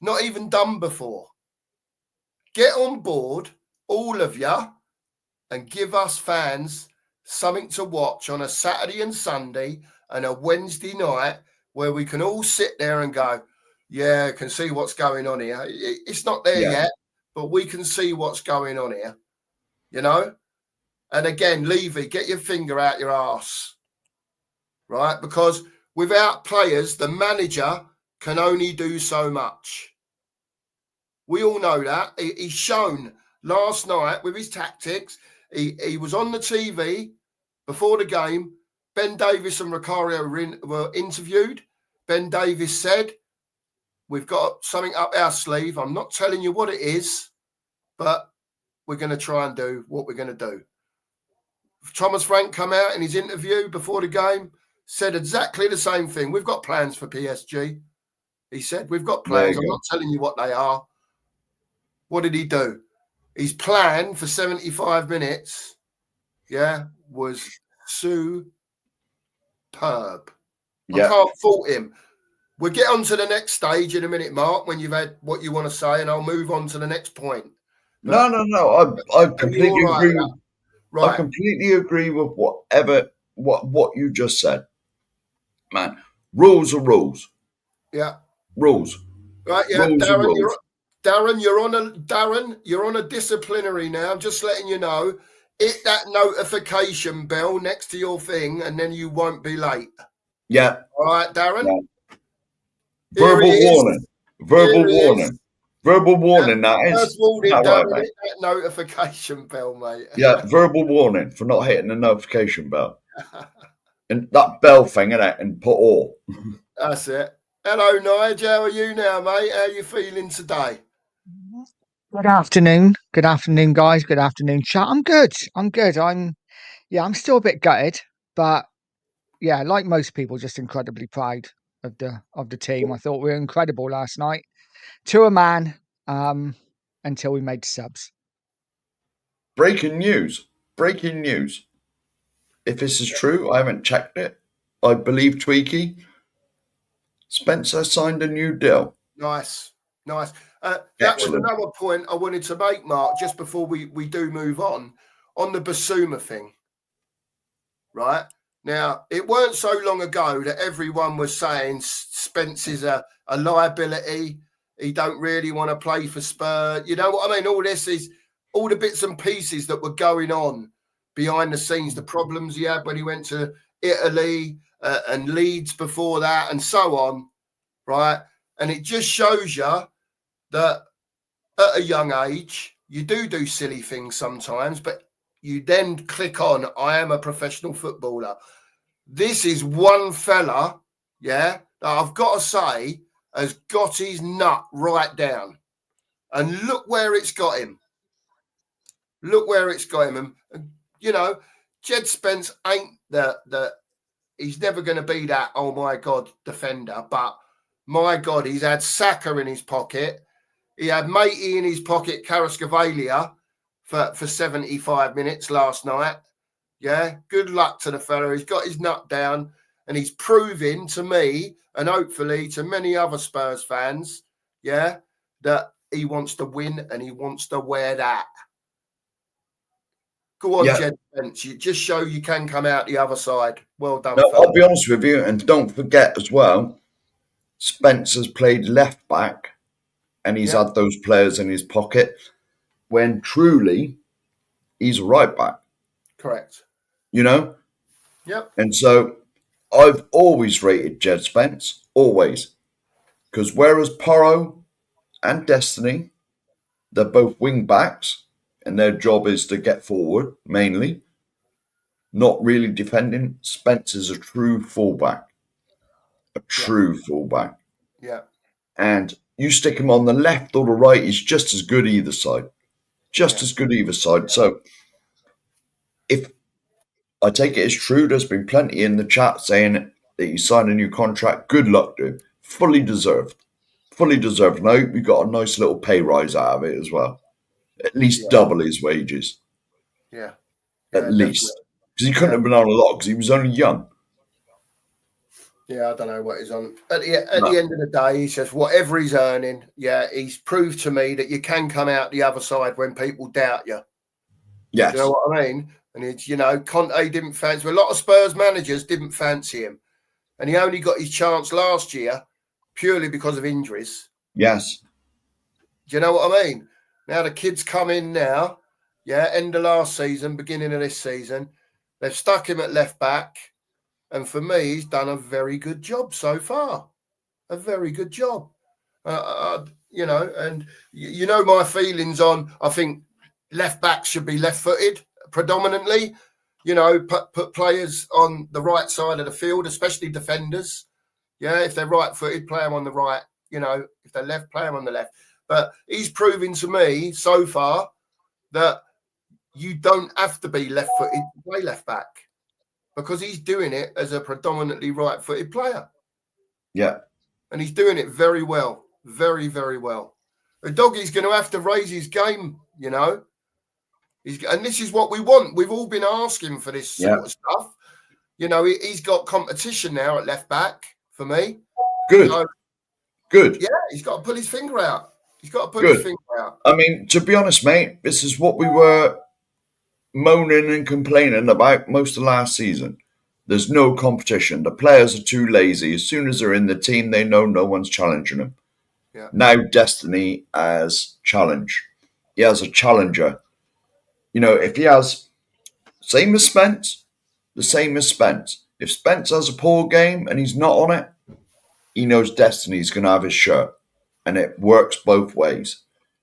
not even done before. Get on board, all of you, and give us fans something to watch on a Saturday and Sunday and a Wednesday night where we can all sit there and go, yeah, can see what's going on here. It's not there yet, but we can see what's going on here, you know? And again, Levy, get your finger out your arse, right? Because without players, the manager can only do so much. We all know that. He's shown last night with his tactics. He was on the TV before the game. Ben Davies and Rocario were interviewed. Ben Davies said, we've got something up our sleeve. I'm not telling you what it is, but we're going to try and do what we're going to do. Thomas Frank come out in his interview before the game, said exactly the same thing. We've got plans for PSG. He said, we've got plans. I'm not telling you what they are. What did he do? His plan for 75 minutes, was superb. I can't fault him. We'll get on to the next stage in a minute, Mark, when you've had what you want to say, and I'll move on to the next point. But, no. I completely agree. Right. I completely agree with what you just said. Man, rules are rules. Yeah. Rules. Right, yeah. Rules Darren, you're on a disciplinary now. I'm just letting you know. Hit that notification bell next to your thing, and then you won't be late. Yeah. All right, Darren? Yeah. Verbal warning. Verbal Here he warning. is. Verbal warning, that is. First warning, That don't right, mate? hit that notification bell, mate. Yeah, verbal warning for not hitting the notification bell. And that bell thing, innit? And put all. That's it. Hello, Nigel. How are you now, mate? How are you feeling today? Good afternoon. Good afternoon, guys. Good afternoon, chat. I'm good. I'm still a bit gutted, but yeah, like most people, just incredibly proud of the team. I thought we were incredible last night. To a man, until we made subs. Breaking news. Breaking news. If this is true, I haven't checked it. I believe Tweaky. Spencer signed a new deal. Nice. That was another point I wanted to make, Mark, just before we do move on the Basuma thing. Right? Now, it weren't so long ago that everyone was saying Spence is a liability. He don't really want to play for Spurs. You know what I mean? All this is all the bits and pieces that were going on behind the scenes, the problems he had when he went to Italy and Leeds before that and so on, right? And it just shows you that at a young age, you do silly things sometimes, but you then click on, I am a professional footballer. This is one fella, yeah, that I've got to say has got his nut right down. And look where it's got him. Look where it's got him. And you know, Jed Spence ain't he's never going to be that, oh my God, defender. But my God, he's had Saka in his pocket. He had Matey in his pocket, Kvaratskhelia, for 75 minutes last night. Yeah, good luck to the fella. He's got his nut down and he's proving to me and hopefully to many other Spurs fans, yeah, that he wants to win and he wants to wear that. Go on, Jed Spence. You just show you can come out the other side. Well done. No, I'll be honest with you, and don't forget as well, Spence has played left back and he's had those players in his pocket when truly he's a right back. Correct. You know? Yep. And so I've always rated Jed Spence, always. Because whereas Porro and Destiny, they're both wing backs and their job is to get forward mainly, not really defending, Spence is a true fullback. A true fullback. Yeah. And you stick him on the left or the right, he's just as good either side. Just as good either side. So if I take it as true, there's been plenty in the chat saying that you signed a new contract. Good luck, dude. Fully deserved. Fully deserved. And I hope you got a nice little pay rise out of it as well. At least double his wages. Yeah. At least. Because he couldn't have been on a lot because he was only young. Yeah, I don't know what he's on. At the end of the day, he says whatever he's earning, he's proved to me that you can come out the other side when people doubt you. Yes. You know what I mean? And it's, Conte didn't fancy him. A lot of Spurs managers didn't fancy him. And he only got his chance last year purely because of injuries. Yes. Do you know what I mean? Now the kids come in now, end of last season, beginning of this season. They've stuck him at left back. And for me, he's done a very good job so far. A very good job. And you know my feelings on, I think left backs should be left-footed predominantly. Put players on the right side of the field, especially defenders. Yeah, if they're right-footed, play them on the right. If they're left, play them on the left. But he's proving to me so far that you don't have to be left-footed to play left back. Because he's doing it as a predominantly right-footed player. Yeah. And he's doing it very well. Very, very well. The doggy's going to have to raise his game, and this is what we want. We've all been asking for this sort of stuff. He's got competition now at left back for me. Good. Good. Yeah, he's got to pull his finger out. His finger out. I mean, to be honest, mate, this is what we were moaning and complaining about most of last season. There's no competition. The players are too lazy. As soon as they're in the team, they know no one's challenging them. Yeah. Now Destiny has challenge. He has a challenger. If he has same as Spence, the same as Spence. If Spence has a poor game and he's not on it, he knows Destiny's going to have his shirt, and it works both ways,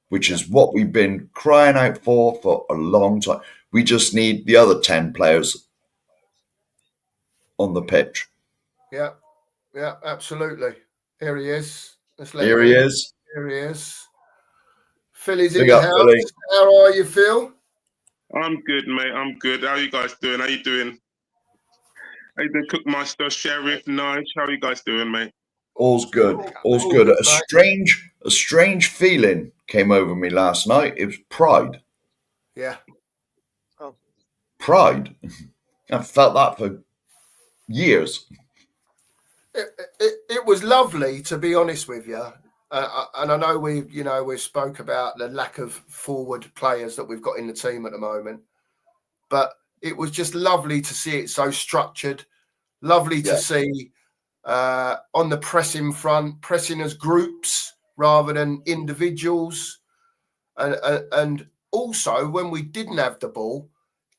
which is what we've been crying out for a long time. We just need the other 10 players on the pitch. Yeah, absolutely. Here he is. Here he is. Here he is. Philly's Big in the up, house. Philly. How are you, Phil? I'm good, mate. I'm good. How are you guys doing? How you doing? How you doing, Cookmaster, Sheriff, Nice? How are you guys doing, mate? All's good. All's good. A strange feeling came over me last night. It was pride. Yeah. Oh. Pride. I've felt that for years. It was lovely, to be honest with you. And I know we spoke about the lack of forward players that we've got in the team at the moment, but it was just lovely to see it so structured. Lovely to see on the pressing front, pressing as groups rather than individuals, and also when we didn't have the ball,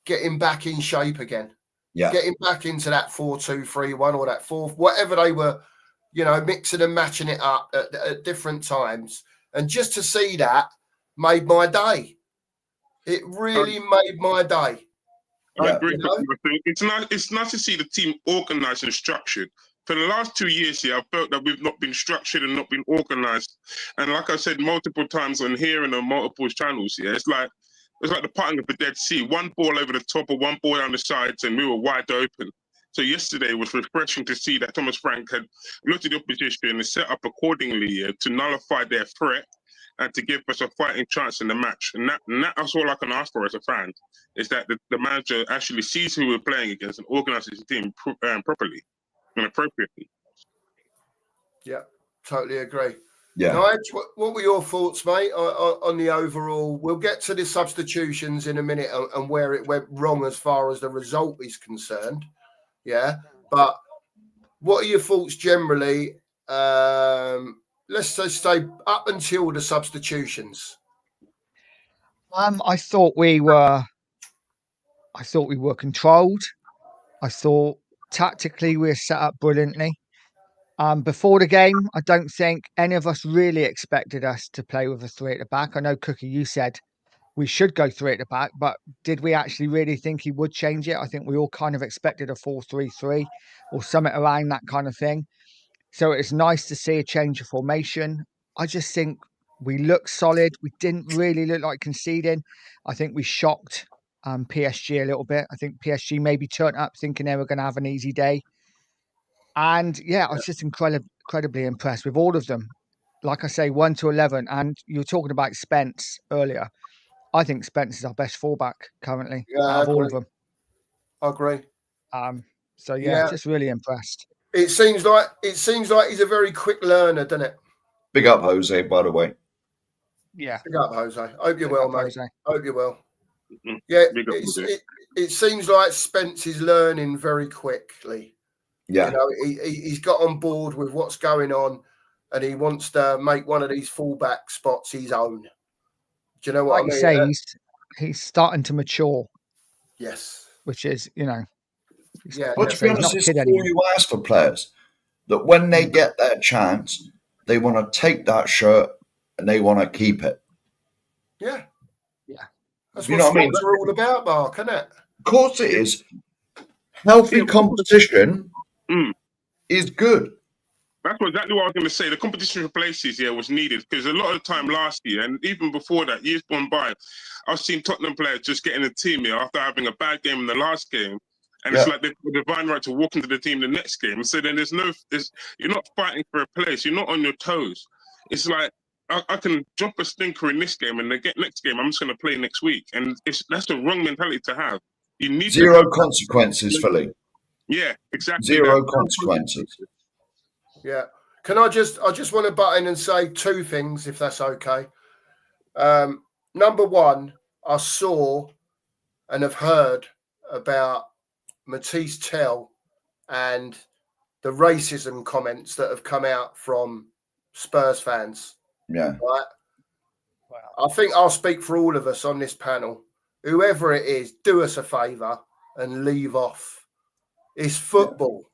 getting back in shape again. Yeah, getting back into that 4-2-3-1 or that 4, whatever they were, mixing and matching it up at different times. And just to see that made my day. It really made my day. I agree. It's nice to see the team organised and structured. For the last 2 years here, I felt that we've not been structured and not been organised. And like I said multiple times on here and on multiple channels here, it's like the parting of the Dead Sea. One ball over the top or one ball down the sides, and we were wide open. So yesterday was refreshing to see that Thomas Frank had looked at the opposition and set up accordingly to nullify their threat and to give us a fighting chance in the match. And that's all I can ask for as a fan, is that the manager actually sees who we're playing against and organises the team properly and appropriately. Yeah, totally agree. Yeah. Nige, what were your thoughts, mate, on the overall? We'll get to the substitutions in a minute and where it went wrong as far as the result is concerned. Yeah, but what are your thoughts generally? Let's just say up until the substitutions. I thought we were controlled. I thought tactically we were set up brilliantly. Before the game, I don't think any of us really expected us to play with a 3 at the back. I know, Cookie, you said we should go 3 at the back, but did we actually really think he would change it? I think we all kind of expected a 4-3-3 or something around that kind of thing. So it's nice to see a change of formation. I just think we look solid. We didn't really look like conceding. I think we shocked PSG a little bit. I think PSG maybe turned up thinking they were going to have an easy day. And I was just incredibly impressed with all of them. Like I say, 1 to 11. And you were talking about Spence earlier. I think Spence is our best fullback currently out of all of them. I agree. So just really impressed. It seems like he's a very quick learner, doesn't it? Big up, Jose, by the way. Yeah. Big up, Jose. Hope you're well, mate. Jose. Hope you're well. Yeah, it seems like Spence is learning very quickly. Yeah. He's got on board with what's going on, and he wants to make one of these fullback spots his own. Do you know what I mean? Say, he's starting to mature. Yes. Which is, But to be honest, it's all you ask for players, that when they get their chance, they want to take that shirt and they want to keep it. Yeah. Yeah. That's what sports are all about, Mark, isn't it? Of course it is. Healthy competition is good. That's exactly what I was going to say. The competition for places was needed, because a lot of the time last year, and even before that, years gone by, I've seen Tottenham players just get in the team here after having a bad game in the last game. And it's like they've got the divine right to walk into the team the next game. So then you're not fighting for a place. You're not on your toes. It's like, I can drop a stinker in this game, and next game, I'm just going to play next week. And that's the wrong mentality to have. You need zero consequences, Philly. Yeah, exactly. Zero consequences. Yeah. I just want to butt in and say 2 things, if that's okay. Number one, I saw and have heard about Matisse Tell and the racism comments that have come out from Spurs fans. Yeah. Right. Wow. I think I'll speak for all of us on this panel. Whoever it is, do us a favour and leave off. It's football.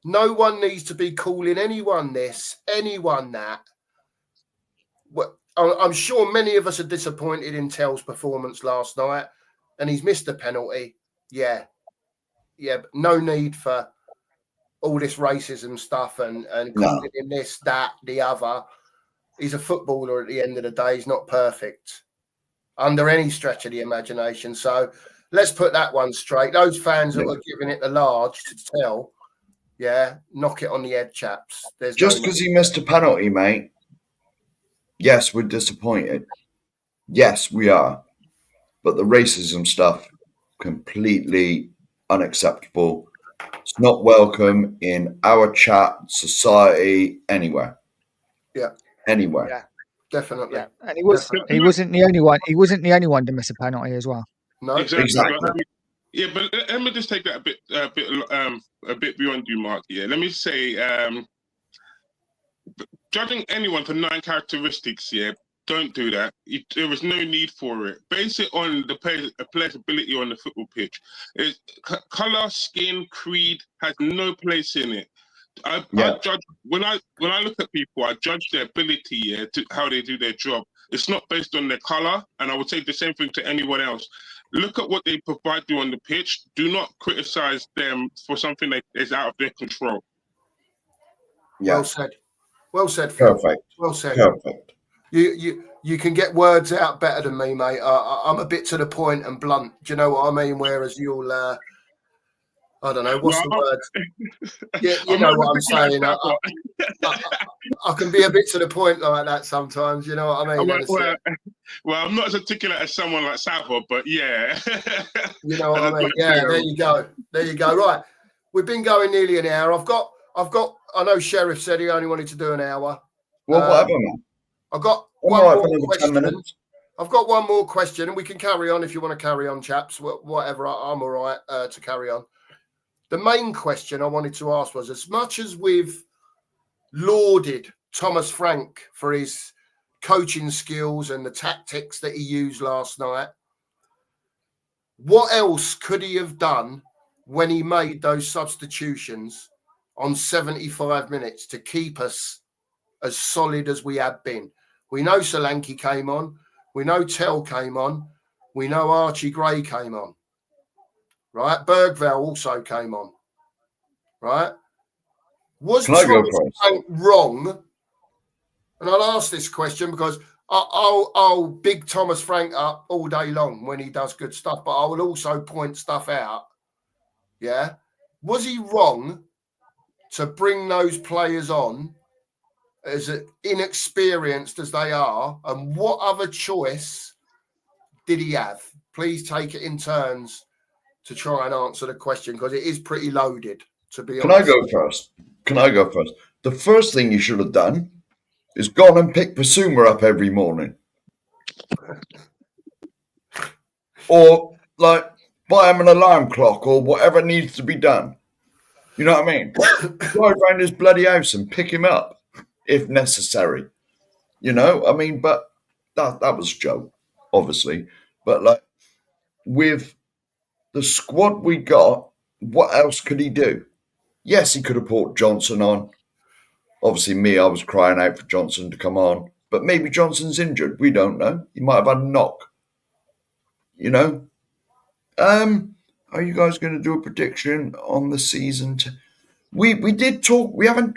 No one needs to be calling anyone this, anyone that. Well, I'm sure many of us are disappointed in Tell's performance last night, and he's missed a penalty. Yeah, but no need for all this racism stuff and calling him this, that, the other. He's a footballer at the end of the day. He's not perfect under any stretch of the imagination. So let's put that one straight. Those fans that were giving it the large to Tell, knock it on the head, chaps. There's just because he missed a penalty, mate. Yes, we're disappointed. Yes, we are. But the racism stuff, completely unacceptable. It's not welcome in our chat, society, anywhere. Yeah. Anywhere. Yeah, definitely. Yeah. And he wasn't the only one. He wasn't the only one to miss a penalty as well. No, exactly. But let me just take that a bit beyond you, Mark. Yeah, let me say, judging anyone for 9 characteristics, don't do that. There was no need for it. Base it on the player's ability on the football pitch. Color, skin, creed has no place in it. I judge when I look at people, I judge their ability to how they do their job. It's not based on their color, and I would say the same thing to anyone else. Look at what they provide you on the pitch. Do not criticize them for something that is out of their control. Yeah. Well said. Well said, Phil. Perfect. Well said. Perfect. You can get words out better than me, mate. I'm a bit to the point and blunt. Do you know what I mean? Whereas you'll, I don't know, what's the word? You know what I'm saying. I can be a bit to the point like that sometimes. You know what I mean? Well, I'm not as articulate as someone like Savo, but yeah. You know what I mean? Yeah, there you go. There you go. Right. We've been going nearly an hour. I've got, I know Sheriff said he only wanted to do an hour. Well, whatever, man. I've got one more question. I've got one more question, and we can carry on if you want to carry on, chaps. Whatever, I'm all right to carry on. The main question I wanted to ask was, as much as we've lauded Thomas Frank for his coaching skills and the tactics that he used last night, what else could he have done when he made those substitutions on 75 minutes to keep us as solid as we have been? We know Solanke came on. We know Tell came on. We know Archie Gray came on. Right? Bergvall also came on. Right? Was Thomas Frank wrong? And I'll ask this question because I'll big Thomas Frank up all day long when he does good stuff, but I will also point stuff out. Yeah? Was he wrong to bring those players on as inexperienced as they are? And what other choice did he have? Please take it in turns to try and answer the question because it is pretty loaded, to be honest. Can I go first? The first thing you should have done is gone and picked Basuma up every morning. Or, like, buy him an alarm clock or whatever needs to be done. You know what I mean? Drive around his bloody house and pick him up if necessary. You know? I mean, but that was a joke, obviously. But, like, with the squad we got, what else could he do? Yes, he could have brought Johnson on. Obviously, I was crying out for Johnson to come on. But maybe Johnson's injured. We don't know. He might have had a knock. You know? Are you guys going to do a prediction on the season? We did talk. We haven't.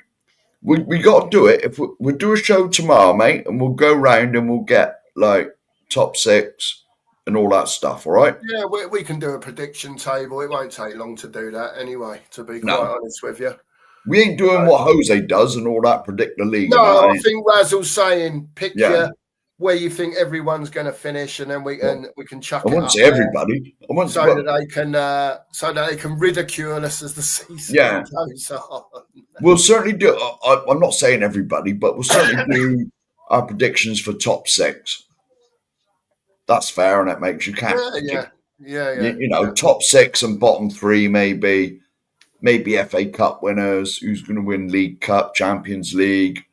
We got to do it. If we'll do a show tomorrow, mate, and we'll go round and we'll get, like, top 6 and all that stuff, all right? Yeah, we can do a prediction table. It won't take long to do that anyway, to be quite honest with you. We ain't doing what Jose does and all that, predict the league. No, I think Razzle's saying pick where you think everyone's going to finish, and then we can chuck it up. I wouldn't say everybody. So that they can ridicule us as the season goes on. We'll certainly do. I'm not saying everybody, but we'll certainly do our predictions for top 6. That's fair, and it makes you count. Yeah. You know, top 6 and bottom 3, maybe FA Cup winners. Who's going to win League Cup, Champions League?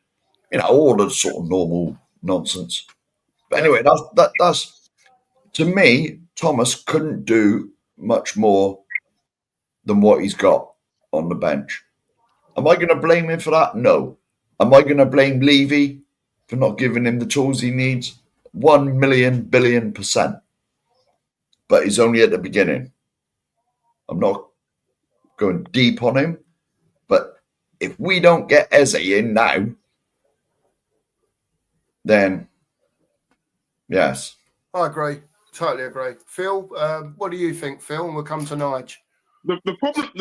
You know, all the sort of normal nonsense. But anyway, that's to me. Thomas couldn't do much more than what he's got on the bench. Am I going to blame him for that? No. Am I going to blame Levy for not giving him the tools he needs? 1,000,000,000,000,000%. But he's only at the beginning. I'm not going deep on him, but if we don't get Eze in now, then yes. I agree. Totally agree. Phil, what do you think, Phil? And we'll come to Nige. The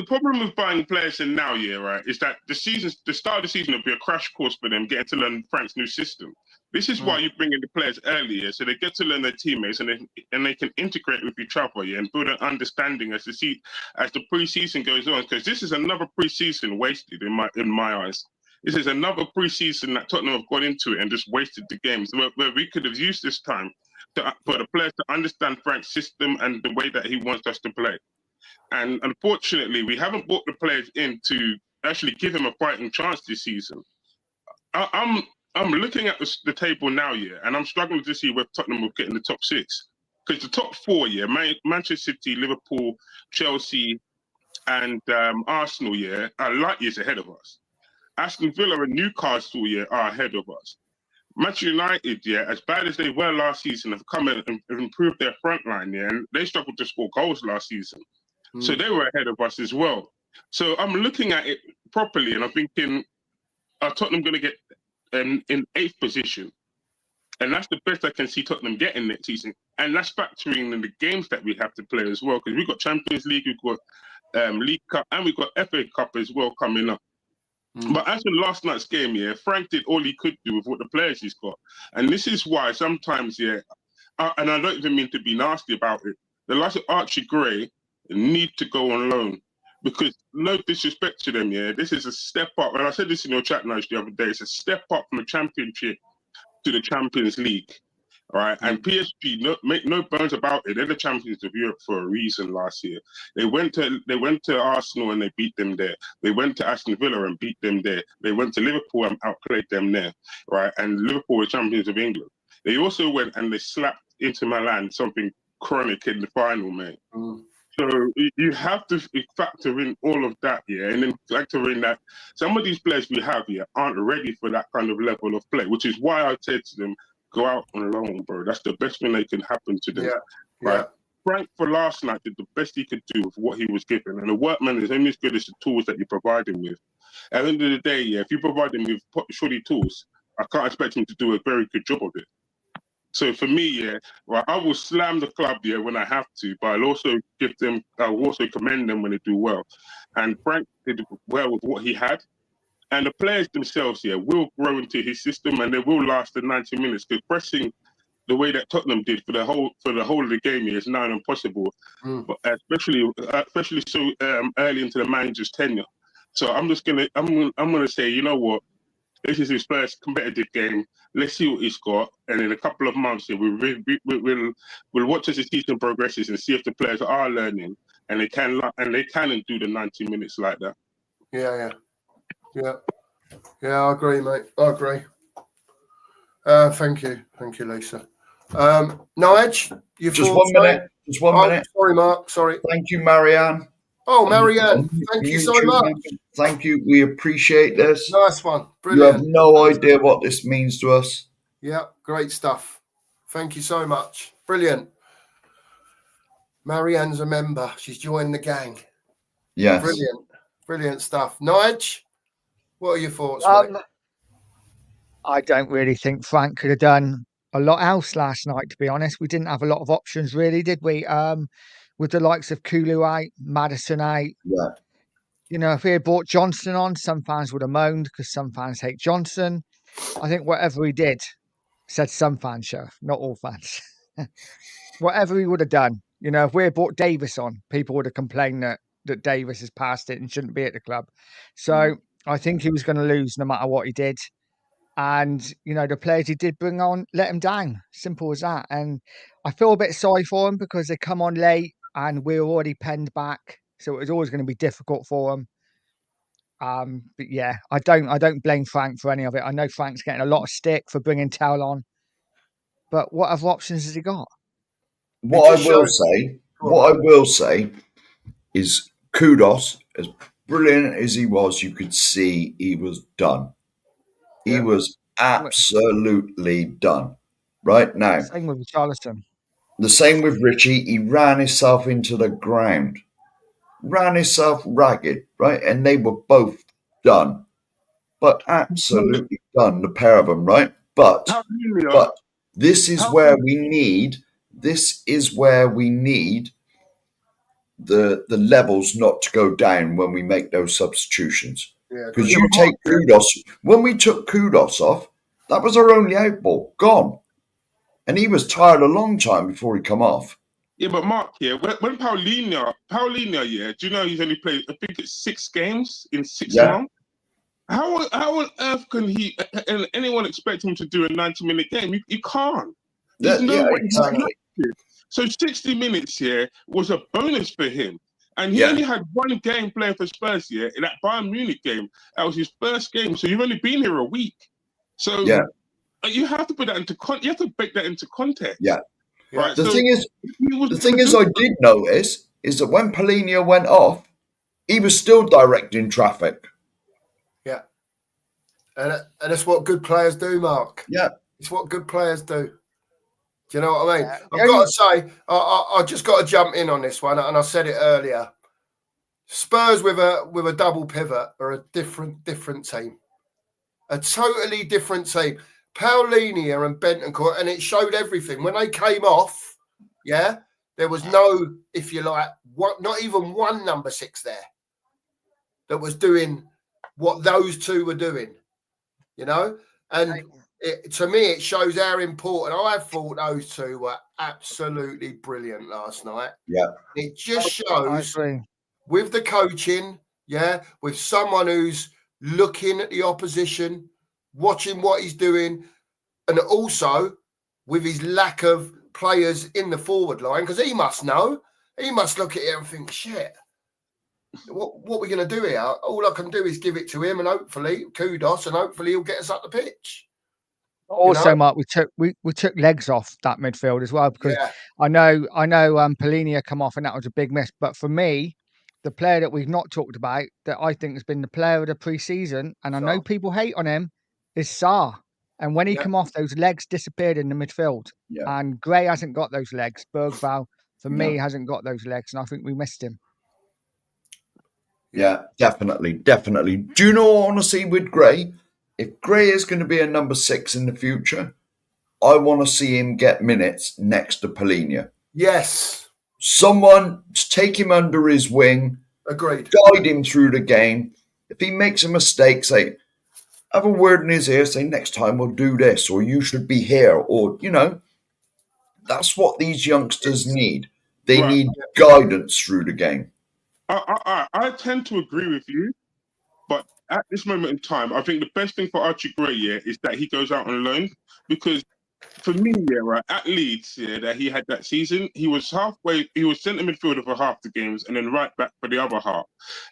problem with buying players in now, right, is that the start of the season will be a crash course for them getting to learn Frank's new system. This is why you bring in the players earlier, so they get to learn their teammates and they can integrate with each other, and build an understanding as the pre-season goes on. Because this is another pre-season wasted in my eyes. This is another pre-season that Tottenham have gone into it and just wasted the games where we could have used this time for the players to understand Frank's system and the way that he wants us to play. And unfortunately, we haven't brought the players in to actually give him a fighting chance this season. I'm looking at the table now, and I'm struggling to see where Tottenham will get in the top 6. Because the top 4, Manchester City, Liverpool, Chelsea, and Arsenal, are light years ahead of us. Aston Villa and Newcastle, are ahead of us. Manchester United, as bad as they were last season, have come in and improved their front line, and they struggled to score goals last season. So they were ahead of us as well. So I'm looking at it properly, and I'm thinking, are Tottenham going to get in 8th position? And that's the best I can see Tottenham getting next season. And that's factoring in the games that we have to play as well, because we've got Champions League, we've got League Cup, and we've got FA Cup as well coming up. But as for last night's game, Frank did all he could do with what the players he's got. And this is why sometimes, and I don't even mean to be nasty about it, the likes of Archie Gray need to go on loan, because no disrespect to them, this is a step up. And I said this in your chat notes the other day, it's a step up from the Championship to the Champions League. All right, and PSG, make no bones about it, they're the champions of Europe for a reason last year. They went to Arsenal and they beat them there. They went to Aston Villa and beat them there. They went to Liverpool and outplayed them there, right? And Liverpool were champions of England. They also went and they slapped Inter Milan, something chronic in the final, mate. So you have to factor in all of that, and then factor in that some of these players we have aren't ready for that kind of level of play, which is why I said to them, go out on loan, bro. That's the best thing that can happen to them. Right? Frank, for last night, did the best he could do with what he was given. And the workman is only as good as the tools that you provide him with. At the end of the day, if you provide him with shoddy tools, I can't expect him to do a very good job of it. So for me, I will slam the club when I have to, but I'll also commend them when they do well. And Frank did well with what he had. And the players themselves, will grow into his system, and they will last the 90 minutes. Because pressing the way that Tottenham did for the whole of the game is now impossible, but especially so early into the manager's tenure. So I'm gonna say, you know what, this is his first competitive game. Let's see what he's got, and in a couple of months, we'll watch as the season progresses and see if the players are learning and they can do the 90 minutes like that. Yeah, I agree, mate. I agree. Thank you, Lisa. Nige, you just 1 minute. Just 1 minute. Sorry, Mark. Sorry. Thank you, Marianne. Oh, Marianne, thank you so much. Thank you. We appreciate this. Nice one. Brilliant. You have no idea what this means to us. Yeah, great stuff. Thank you so much. Brilliant. Marianne's a member. She's joined the gang. Yes. Brilliant stuff. Nige, what are your thoughts, mate? I don't really think Frank could have done a lot else last night, to be honest. We didn't have a lot of options, really, did we? With the likes of Kulu out, Maddison out. Yeah. If he had brought Johnson on, some fans would have moaned because some fans hate Johnson. I think whatever he did, said some fans, Sheriff, not all fans. Whatever he would have done, if we had brought Davis on, people would have complained that Davis has passed it and shouldn't be at the club. So I think he was going to lose no matter what he did. And, the players he did bring on, let him down. Simple as that. And I feel a bit sorry for him because they come on late and we're already penned back. So it was always going to be difficult for him. But yeah, I don't blame Frank for any of it. I know Frank's getting a lot of stick for bringing Tell on. But what other options has he got? What I will say is kudos, as brilliant as he was, you could see he was done. He was absolutely done. Right now. Same with Charleston. The same with Richie. He ran himself into the ground. Ran himself ragged, right? And they were both done. But absolutely done, the pair of them, right? But this is where we need the levels not to go down when we make those substitutions. Because you take Kudos. When we took Kudos off, that was our only out ball. Gone. And he was tired a long time before he come off. Yeah, but Mark, when Paulinho, do you know he's only played, I think it's 6 games in 6 months? How on earth can anyone expect him to do a 90-minute game? You can't. There's no way. Exactly. So 60 minutes here was a bonus for him. And he only had 1 game playing for Spurs here in that Bayern Munich game. That was his first game. So you've only been here a week. So you have to put that into you have to break that into context. Yeah. Right? The thing is, I did notice is that when Paulinho went off, he was still directing traffic. Yeah. And that's what good players do, Mark. Yeah. It's what good players do. Do you know what I mean? I've got to say, I just got to jump in on this one, and I said it earlier. Spurs with a double pivot are a different team. A totally different team. Paulinho and Bentancur, and it showed everything. When they came off, there was no, if you like, not even one number 6 there that was doing what those two were doing, you know? And to me, it shows how important. I thought those two were absolutely brilliant last night. Yeah. It just shows with the coaching, with someone who's looking at the opposition, watching what he's doing, and also with his lack of players in the forward line, because he must know. He must look at it and think, shit, what are we going to do here? All I can do is give it to him and hopefully kudos, and hopefully he'll get us up the pitch. Also, Mark, we took legs off that midfield as well, because I know Paulinho come off and that was a big miss. But for me, the player that we've not talked about that I think has been the player of the pre-season, and I know people hate on him, is Sarr. And when he come off, those legs disappeared in the midfield. Yeah. And Gray hasn't got those legs. Bergvall, for me, hasn't got those legs, and I think we missed him. Yeah, definitely. Do you know, honestly, with Gray, if Gray is going to be a number 6 in the future, I want to see him get minutes next to Paulinho. Yes. Someone take him under his wing. Agreed. Guide him through the game. If he makes a mistake, say, have a word in his ear, say, next time we'll do this, or you should be here, or, that's what these youngsters need. They need guidance through the game. I tend to agree with you, but at this moment in time, I think the best thing for Archie Gray is that he goes out on loan, because for me, at Leeds, that he had that season, he was centre midfielder for half the games and then right back for the other half.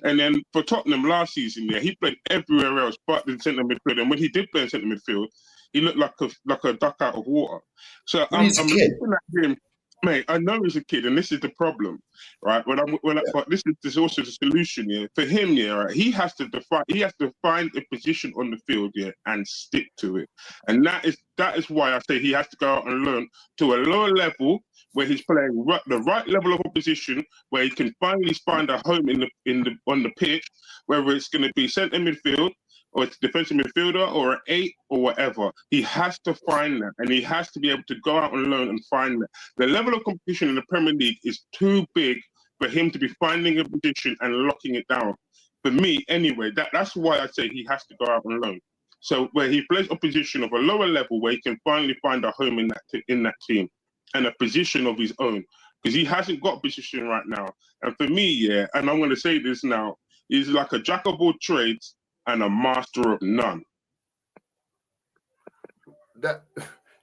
And then for Tottenham last season, he played everywhere else but in centre midfield. And when he did play in centre midfield, he looked like a duck out of water. So I'm looking at him. Mate, I know he's a kid, and this is the problem, right? But this is also the solution, for him, he has to find a position on the field, and stick to it, and that is why I say he has to go out and learn to a lower level where he's playing the right level of opposition, where he can finally find a home on the pitch, whether it's going to be centre midfield, or it's defensive midfielder, or an 8, or whatever. He has to find that, and he has to be able to go out on loan and find that. The level of competition in the Premier League is too big for him to be finding a position and locking it down. For me, anyway, that's why I say he has to go out on loan. So where he plays opposition of a lower level, where he can finally find a home in that team and a position of his own, because he hasn't got a position right now. And for me, and I'm going to say this now, he's like a jack of all trades and a master of none.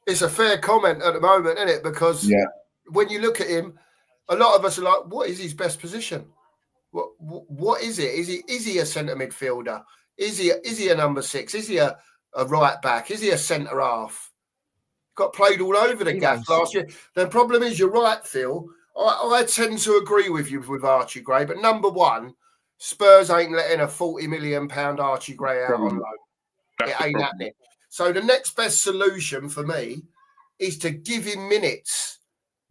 It's a fair comment at the moment, isn't it? Because when you look at him, a lot of us are like, what is his best position? What is it? Is he a centre midfielder? Is he a number 6? Is he a right back? Is he a centre half? Got played all over the gaff last year. The problem is, you're right, Phil. I tend to agree with you with Archie Gray, but number 1, Spurs ain't letting a £40 million Archie Gray out on loan. It ain't happening. So the next best solution for me is to give him minutes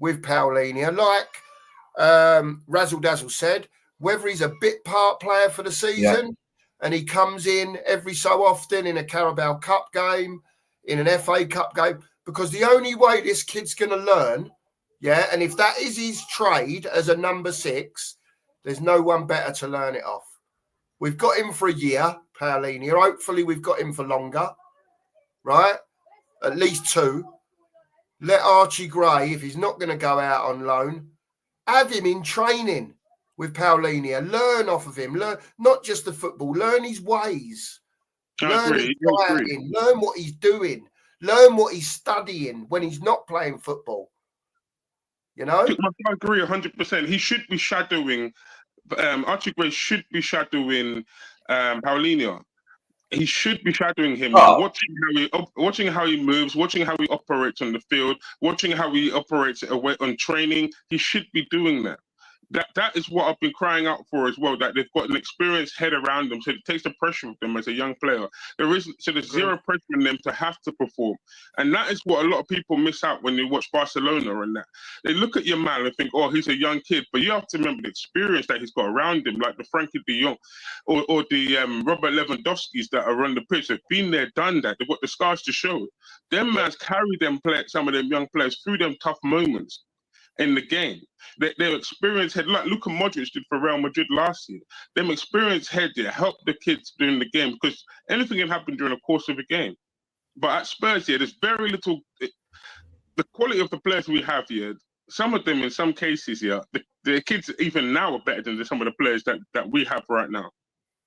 with Paulinho, like Razzle Dazzle said, whether he's a bit part player for the season and he comes in every so often in a Carabao Cup game, in an FA Cup game, because the only way this kid's going to learn, and if that is his trade as a number 6, there's no one better to learn it off. We've got him for a year, Paulinho. Hopefully we've got him for longer, right? At least 2. Let Archie Gray, if he's not going to go out on loan, have him in training with Paulinho. Learn off of him. Learn not just the football. Learn his ways. Learn his dieting. Learn what he's doing. Learn what he's studying when he's not playing football. You know? I agree 100%. He should be shadowing. Archie Gray should be shadowing Paulinho. He should be shadowing him, watching how he moves, watching how he operates on the field, watching how he operates away on training. He should be doing that. That is what I've been crying out for as well, that they've got an experienced head around them, so it takes the pressure off them as a young player. There's zero pressure on them to have to perform. And that is what a lot of people miss out when they watch Barcelona and that. They look at your man and think, oh, he's a young kid, but you have to remember the experience that he's got around him, like the Frankie de Jong or the Robert Lewandowskis that are on the pitch. They've been there, done that. They've got the scars to show it. Them man's carry some of them young players through them tough moments in the game. Their experienced head, like Luka Modric did for Real Madrid last year, them experienced head helped the kids during the game, because anything can happen during the course of a game. But at Spurs here, there's very little. The quality of the players we have here, some of them in some cases here, the kids even now are better than some of the players that we have right now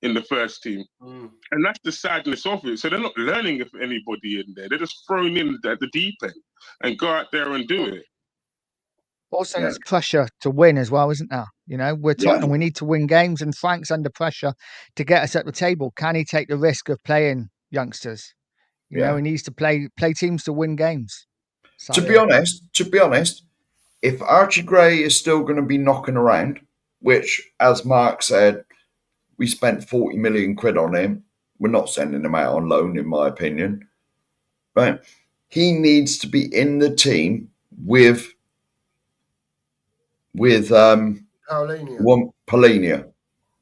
in the first team. And that's the sadness of it. So they're not learning of anybody in there. They're just thrown in at the deep end and go out there and do it. Also, there's pressure to win as well, isn't there? You know, we're Tottenham, we need to win games, and Frank's under pressure to get us at the table. Can he take the risk of playing youngsters? You know, he needs to play teams to win games. So, to be honest, if Archie Gray is still going to be knocking around, which, as Mark said, we spent 40 million quid on him, we're not sending him out on loan, in my opinion. Right? He needs to be in the team with Paulinho.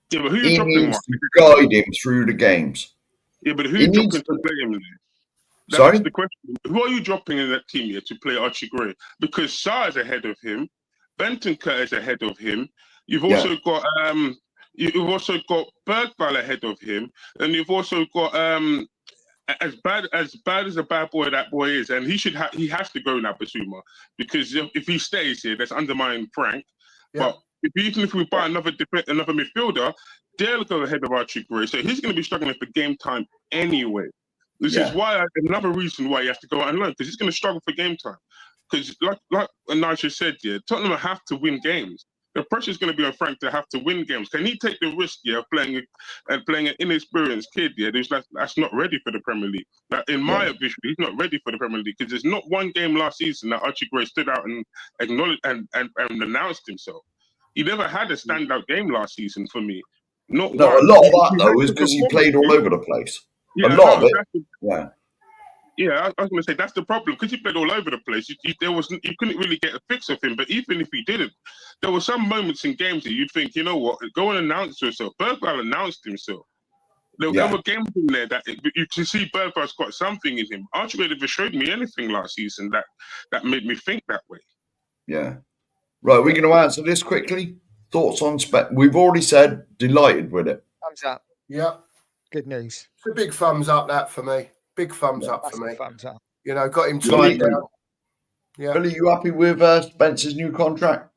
Yeah, but who he needs to guide him through the games. Yeah, but who's dropping to play him there? That's the question. Who are you dropping in that team here to play Archie Gray? Because Sarr is ahead of him, Bentancur is ahead of him. You've also got Bergvall ahead of him, and you've also got as bad as a bad boy that boy is, and he has to go now, Basuma, because if he stays here, that's undermining Frank. But even if we buy another midfielder, they'll go ahead of Archie Gray, so he's going to be struggling for game time anyway. This is why another reason why he has to go out and learn, because he's going to struggle for game time. Because like Nigel said, Tottenham have to win games. The pressure is going to be on Frank to have to win games. Can he take the risk, of playing an inexperienced kid, that's not ready for the Premier League? In my opinion, he's not ready for the Premier League, because there's not one game last season that Archie Gray stood out and acknowledged and announced himself. He never had a standout game last season for me. A lot of that though is because he played all over the place. A lot of it. Yeah, I was going to say that's the problem, because he played all over the place. You couldn't really get a fix of him. But even if he didn't, there were some moments in games that you'd think, you know what, go and announce yourself. Bergvall announced himself. There were games in there that you can see Bergvall's got something in him. Archie Gray never showed me anything last season that made me think that way. Yeah. Right, we're going to answer this quickly. Thoughts on spec? We've already said delighted with it. Thumbs up. Yeah. Good news. It's a big thumbs up, that, for me. Big thumbs up for me. Thumbs up. You know, got him tied down. Yeah. Billy, you happy with Spencer's new contract?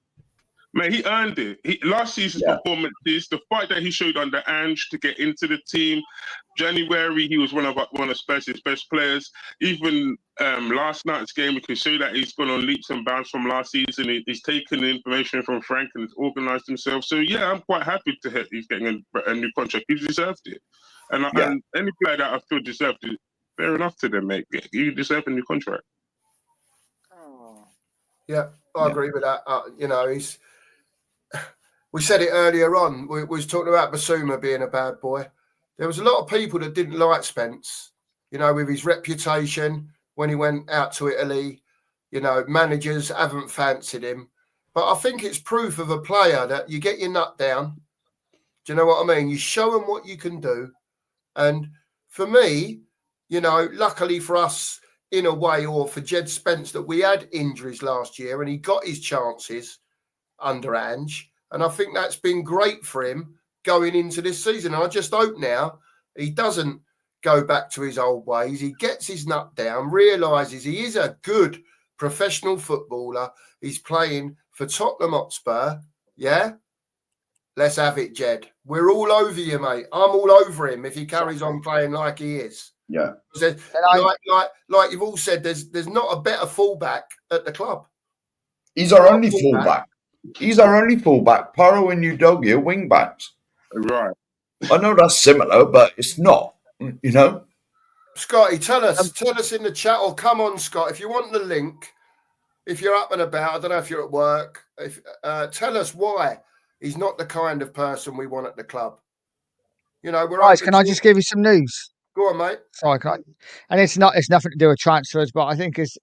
Man, he earned it. Last season's performances, the fight that he showed under Ange to get into the team, January, he was one of Spurs' best players. Even last night's game, we can show that he's gone on leaps and bounds from last season. He's taken the information from Frank and has organised himself. So, yeah, I'm quite happy to hear he's getting a new contract. He deserved it. And any player that I feel deserved it, fair enough to them, mate. You deserve a new contract. Yeah, I agree with that. You know, we said it earlier on. We was talking about Basuma being a bad boy. There was a lot of people that didn't like Spence, you know, with his reputation when he went out to Italy. You know, managers haven't fancied him. But I think it's proof of a player that you get your nut down. Do you know what I mean? You show them what you can do. And for me, you know, luckily for us in a way, or for Jed Spence, that we had injuries last year and he got his chances under Ange. And I think that's been great for him going into this season. And I just hope now he doesn't go back to his old ways. He gets his nut down, realises he is a good professional footballer. He's playing for Tottenham Hotspur. Yeah? Let's have it, Jed. We're all over you, mate. I'm all over him if he carries on playing like he is. Yeah. Like you've all said, there's not a better fullback at the club. He's our only fullback. He's our only fullback. Porro and Udogie are wing backs. Right. I know that's similar, but it's not. You know. Scotty, tell us in the chat, or come on, Scott, if you want the link. If you're up and about, I don't know if you're at work. Tell us why he's not the kind of person we want at the club. You know, guys, can I just give you some news? Go on, mate. Sorry, and it's nothing to do with transfers, but I think it's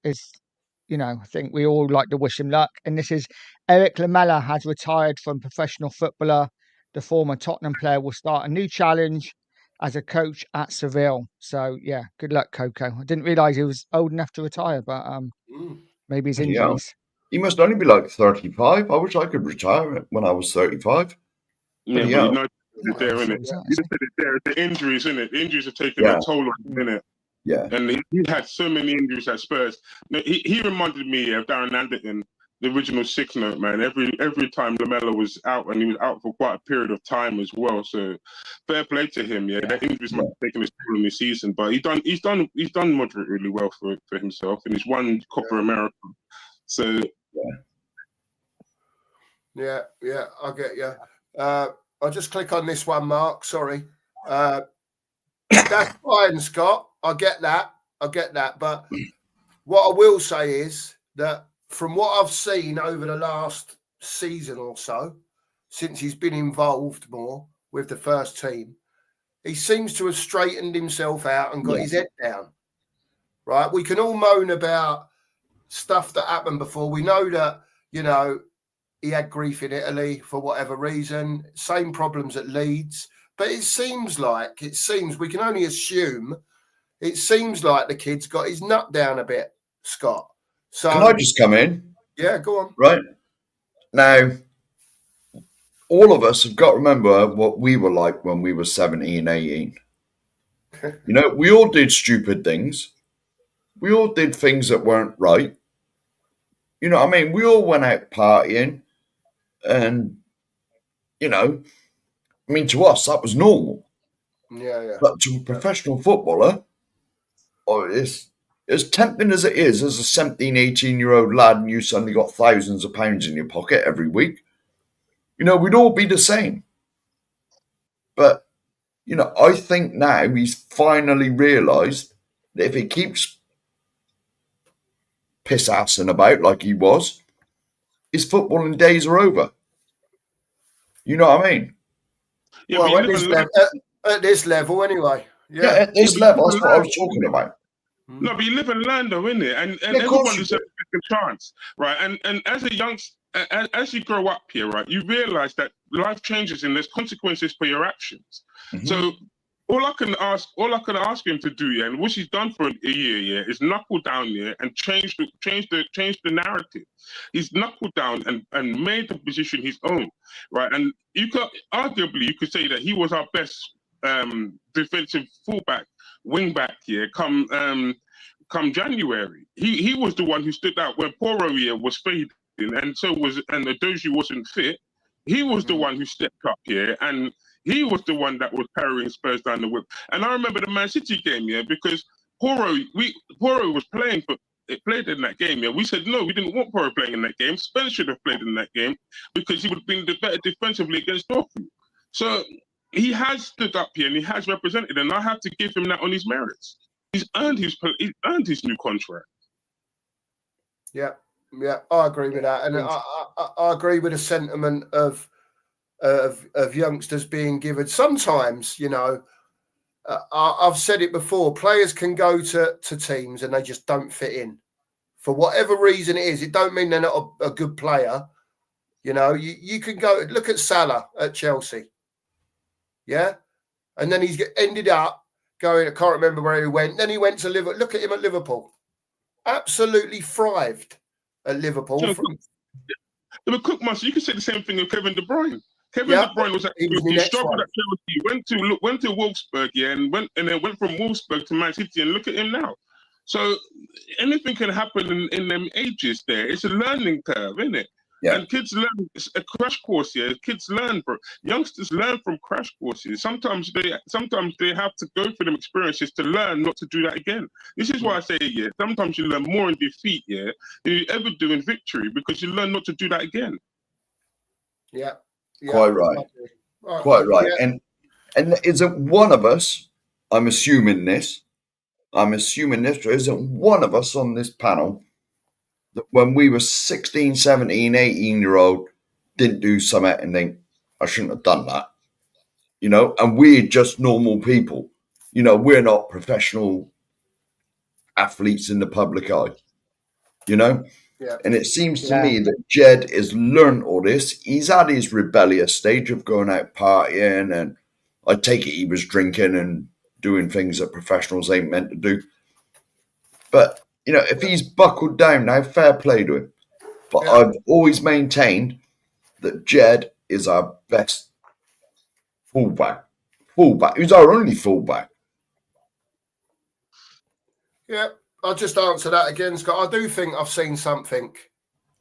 you know, I think we all like to wish him luck. And this is Eric Lamela has retired from professional footballer. The former Tottenham player will start a new challenge as a coach at Seville. So yeah, good luck, Coco. I didn't realise he was old enough to retire, but maybe his injuries. He must only be like 35. I wish I could retire when I was 35. Yeah, but you know, there, isn't it? You just said it there. The injuries, isn't it? The injuries have taken a toll on him, isn't it? Yeah. And he had so many injuries at Spurs. He reminded me of Darren Anderton, the original Six Note, man. Every time Lamela was out, and he was out for quite a period of time as well. So fair play to him. Yeah, the injuries might have taken his toll in the season, but he's done moderately well for himself, and he's won Copa America. So yeah, I get you. I'll just click on this one, Mark. Sorry. That's fine, Scott. I get that. But what I will say is that from what I've seen over the last season or so, since he's been involved more with the first team, he seems to have straightened himself out and got his head down. Right? We can all moan about stuff that happened before. We know that, you know, he had grief in Italy for whatever reason, same problems at Leeds. But it seems we can only assume, it seems like the kid's got his nut down a bit, Scott. So can I just come in? Yeah, go on. Right. Now, all of us have got to remember what we were like when we were 17, 18. You know, we all did stupid things. We all did things that weren't right. You know what I mean? We all went out partying. And, you know, I mean, to us, that was normal. Yeah. But to a professional footballer, as tempting as it is as a 17, 18-year-old lad, and you suddenly got thousands of pounds in your pocket every week, you know, we'd all be the same. But, you know, I think now he's finally realised that if he keeps piss-assing about like he was, his footballing days are over. You know what I mean? Yeah, well, at this level, anyway. Yeah, at this level, that's what I was talking about. No, but you live and learn, though, innit? And everyone deserves a second chance, right? And as a youngster, as you grow up here, right, you realise that life changes and there's consequences for your actions. Mm-hmm. So all I can ask him to do, yeah, and what he's done for a year, yeah, is knuckle down here and change the narrative. He's knuckled down and made the position his own, right? And you could say that he was our best defensive fullback, wing back here come January. He was the one who stood out when Porro here was fading, and Udogie wasn't fit. He was the one who stepped up here, and he was the one that was carrying Spurs down the whip. And I remember the Man City game, yeah, because Porro was played in that game, yeah. We said no, we didn't want Porro playing in that game. Spurs should have played in that game because he would have been the better defensively against Dortmund. So he has stood up here and he has represented, and I have to give him that on his merits. He's earned his new contract. Yeah, I agree with that, and I agree with the sentiment of of youngsters being given. Sometimes, I've said it before, players can go to teams and they just don't fit in. For whatever reason it is, it don't mean they're not a good player. You can go, look at Salah at Chelsea. Yeah? And then he's ended up going, I can't remember where he went. Then he went to Liverpool. Look at him at Liverpool. Absolutely thrived at Liverpool. But Cookmaster, you can say the same thing of Kevin De Bruyne. Kevin De Bruyne was he struggled at Chelsea, went to Wolfsburg, and then went from Wolfsburg to Man City, and look at him now. So anything can happen in them ages there. It's a learning curve, isn't it? Yeah. And kids learn. It's a crash course here. Kids learn, bro. Youngsters learn from crash courses. Sometimes they have to go through them experiences to learn not to do that again. This is why I say, sometimes you learn more in defeat, than you ever do in victory, because you learn not to do that again. Yeah. Quite right. Quite right. Yeah. And isn't one of us, I'm assuming this, there isn't one of us on this panel that when we were 16, 17, 18-year-old didn't do something and think, I shouldn't have done that. And we're just normal people. We're not professional athletes in the public eye. Yeah. And it seems to me that Jed has learned all this. He's had his rebellious stage of going out partying, and I take it he was drinking and doing things that professionals ain't meant to do. But, if he's buckled down now, fair play to him. But I've always maintained that Jed is our best fullback. He's our only fullback. Yeah, I'll just answer that again, Scott. I do think I've seen something.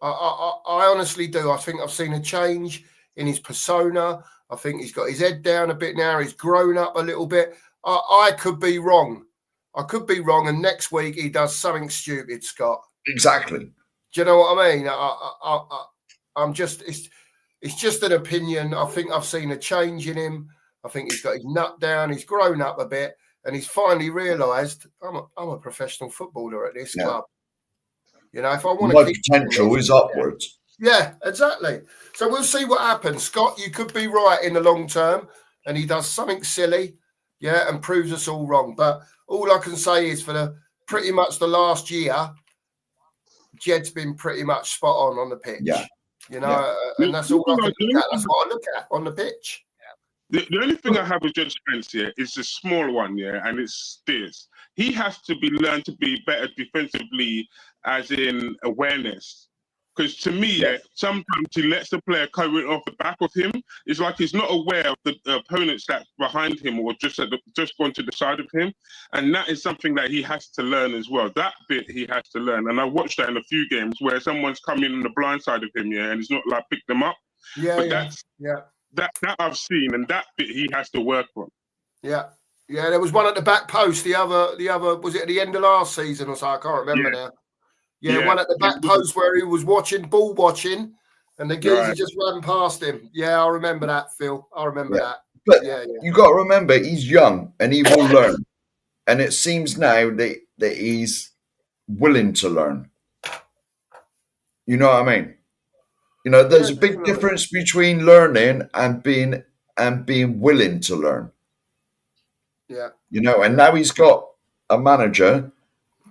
I honestly do. I think I've seen a change in his persona. I think he's got his head down a bit now. He's grown up a little bit. I could be wrong. And next week he does something stupid, Scott. Exactly. Do you know what I mean? I'm just, it's just an opinion. I think I've seen a change in him. I think he's got his nut down. He's grown up a bit, and he's finally realised I'm a professional footballer at this club. If I want to keep potential is upwards. Yeah, exactly. So we'll see what happens. Scott, you could be right in the long term, and he does something silly, and proves us all wrong. But all I can say is for pretty much the last year, Jed's been pretty much spot on the pitch. Yeah. And that's all I can look at. That's what I look at on the pitch. The only thing I have with Jed Spence here is a small one, and it's this. He has to learn to be better defensively, as in awareness. Because to me, sometimes he lets the player come in off the back of him. It's like he's not aware of the opponents that's behind him or just gone to the side of him. And that is something that he has to learn as well. That bit he has to learn. And I watched that in a few games where someone's come in on the blind side of him, and he's not like picked them up. That I've seen, and that bit he has to work on. Yeah. There was one at the back post. The other was it at the end of last season or so? I can't remember now. One at the back post where he was ball watching, and the geezer just ran past him. Yeah, I remember that, Phil. I remember that. But you got to remember, he's young and he will learn. And it seems now that he's willing to learn. You know what I mean? There's a big difference between learning and being willing to learn. Yeah. And now he's got a manager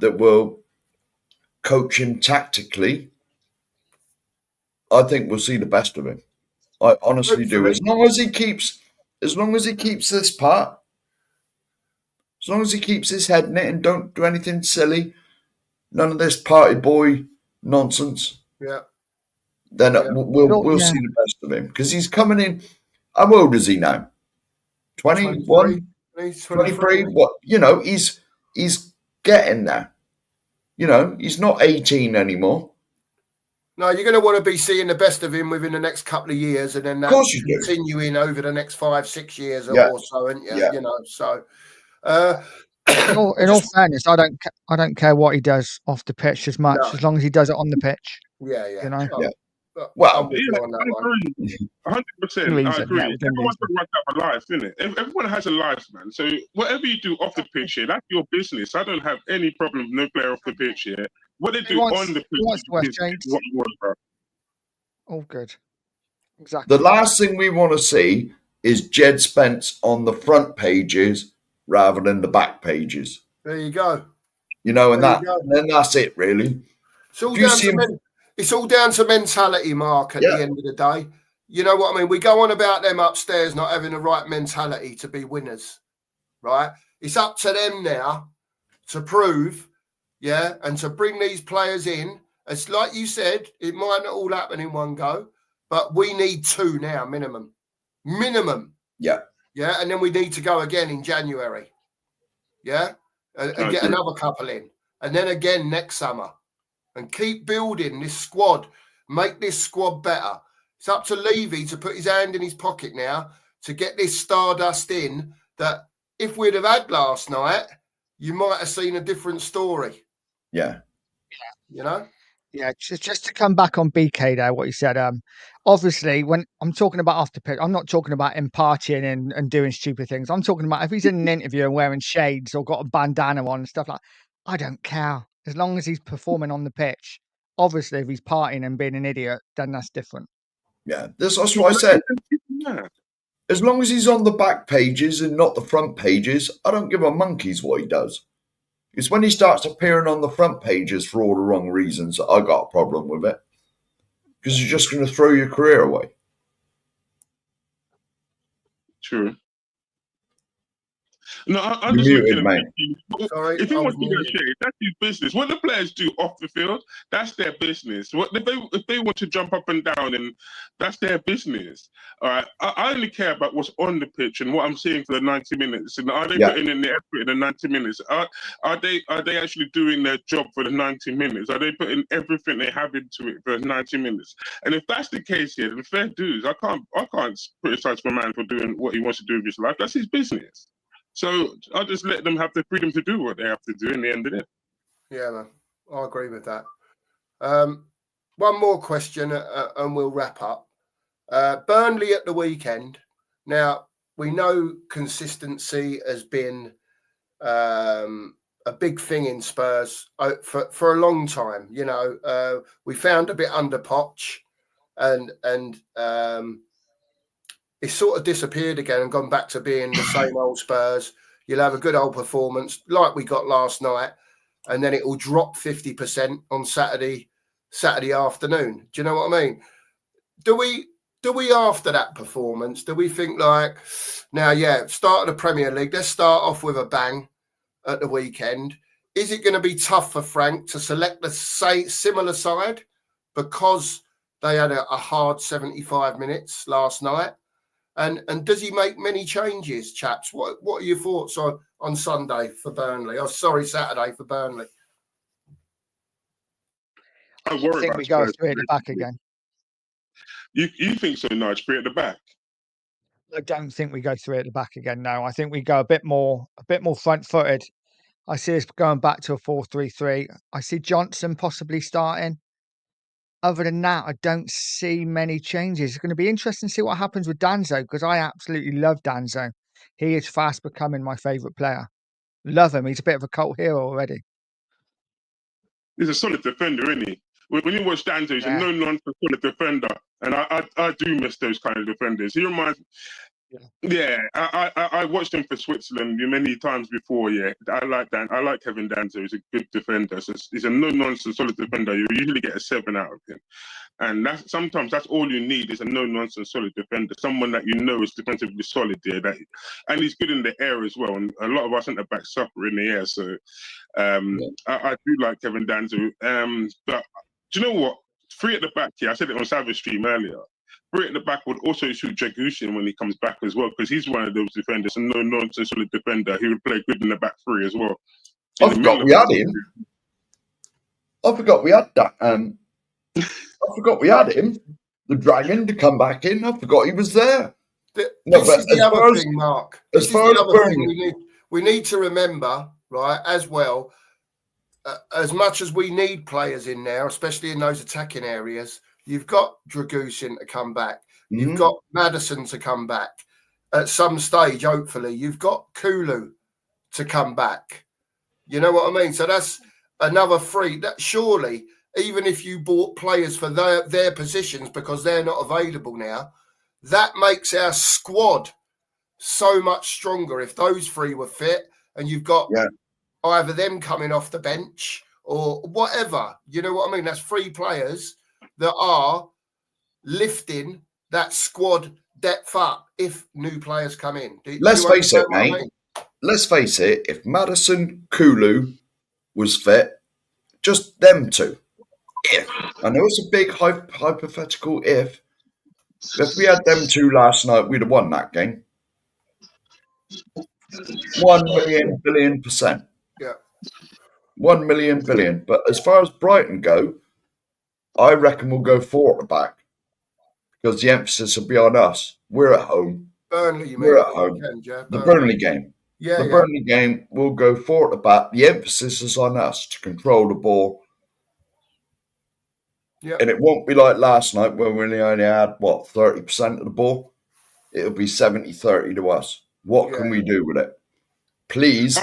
that will coach him tactically. I think we'll see the best of him. I honestly do. As long as he keeps this part, as long as he keeps his head in it and don't do anything silly, none of this party boy nonsense. Yeah. Then we'll see the best of him, because he's coming in. How old is he now? 21, 23. What he's getting there. He's not 18 anymore. No, you're going to want to be seeing the best of him within the next couple of years, and then that's continuing over the next 5-6 years or so, and so. In all fairness, I don't care what he does off the pitch as much, as long as he does it on the pitch. Well, 100%. I agree. Everyone's got to have a life, isn't it? Everyone has a life, man. So whatever you do off the pitch here, that's your business. I don't have any problem with no player off the pitch here. What they do on the pitch is what you want, bro. All good. Exactly. The last thing we want to see is Jed Spence on the front pages rather than the back pages. There you go. And then that's it, really. It's all down to mentality, Mark, at the end of the day. You know what I mean? We go on about them upstairs not having the right mentality to be winners, right? It's up to them now to prove, and to bring these players in. It's like you said, it might not all happen in one go, but we need 2 now, minimum. Yeah. Yeah, and then we need to go again in January. Yeah, and get another couple in. And then again next summer. And keep building this squad. Make this squad better. It's up to Levy to put his hand in his pocket now to get this stardust in that if we'd have had last night, you might have seen a different story. Yeah. You know? Yeah, just to come back on BK there, what you said. Obviously, when I'm talking about after pitch, I'm not talking about him partying and doing stupid things. I'm talking about if he's in an interview and wearing shades or got a bandana on and stuff like that, I don't care. As long as he's performing on the pitch. Obviously, if he's partying and being an idiot, then that's different. Yeah, that's what I said. As long as he's on the back pages and not the front pages, I don't give a monkey's what he does. It's when he starts appearing on the front pages for all the wrong reasons that I got a problem with it. Because you're just going to throw your career away. True. No, I'm You're just muted, looking mate. Sorry, if he I wants was to get muted. shade, that's his business. What the players do off the field, that's their business. What if they want to jump up and down, and that's their business. All right. I only care about what's on the pitch and what I'm seeing for the 90 minutes. And are they putting in the effort in the 90 minutes? Are they actually doing their job for the 90 minutes? Are they putting everything they have into it for 90 minutes? And if that's the case here, then fair dues. I can't criticize my man for doing what he wants to do with his life. That's his business. So I'll just let them have the freedom to do what they have to do in the end of it. Yeah, man. I agree with that. One more question and we'll wrap up. Burnley at the weekend. Now, we know consistency has been a big thing in Spurs for a long time. You know, we found a bit under Poch and it's sort of disappeared again and gone back to being the same old Spurs. You'll have a good old performance like we got last night, and then it will drop 50% on Saturday afternoon. Do you know what I mean? Do we after that performance, do we think like, now, start of the Premier League, let's start off with a bang at the weekend. Is it going to be tough for Frank to select the similar side because they had a hard 75 minutes last night? And does he make many changes, chaps? What are your thoughts on Sunday for Burnley? Oh, sorry, Saturday for Burnley. I think we go 3 at the back again. You think so, Nige? 3 at the back? I don't think we go 3 at the back again. No, I think we go a bit more front-footed. I see us going back to a 4-3-3. I see Johnson possibly starting. Other than that, I don't see many changes. It's going to be interesting to see what happens with Danzo because I absolutely love Danzo. He is fast becoming my favourite player. Love him. He's a bit of a cult hero already. He's a solid defender, isn't he? When you watch Danzo, he's a no-nonsense solid defender. And I do miss those kind of defenders. He reminds me. I watched him for Switzerland many times before. Yeah, I like Dan. I like Kevin Danzo. He's a good defender. So he's a no-nonsense solid defender. You usually get a 7 out of him, and sometimes that's all you need is a no-nonsense solid defender, someone that you know is defensively solid there. And he's good in the air as well. And a lot of our centre backs suffer in the air. So I do like Kevin Danzo. But do you know what? 3 at the back here. I said it on Savage Stream earlier. 3 at the back would also suit Dragushin when he comes back as well, because he's one of those defenders, a no-nonsense solid defender. He would play good in the back 3 as well. I forgot we had him. I forgot we had that. I forgot we had him. The Dragon to come back in. I forgot he was there. This is the other thing, Mark. This is the other thing we need to remember, right, as well. As much as we need players in there, especially in those attacking areas, you've got Dragushin to come back. You've got Maddison to come back at some stage, hopefully. You've got Kulu to come back. You know what I mean? So that's another 3. That surely, even if you bought players for their positions because they're not available now, that makes our squad so much stronger. If those three were fit and you've got either them coming off the bench or whatever, you know what I mean? That's 3 players that are lifting that squad depth up if new players come in. Let's face it, mate. Let's face it. If Madison, Kulu was fit, just them two. If, I know it's a big hypothetical if we had them two last night, we'd have won that game. 1 million billion %. Yeah. 1 million billion. But as far as Brighton go, I reckon we'll go 4 at the back because the emphasis will be on us. We're at home. Burnley, we're at home. The Burnley game. Yeah, the Burnley game, we'll go 4 at the back. The emphasis is on us to control the ball. Yeah. And it won't be like last night when we only had, 30% of the ball? It'll be 70-30 to us. What can we do with it? Please,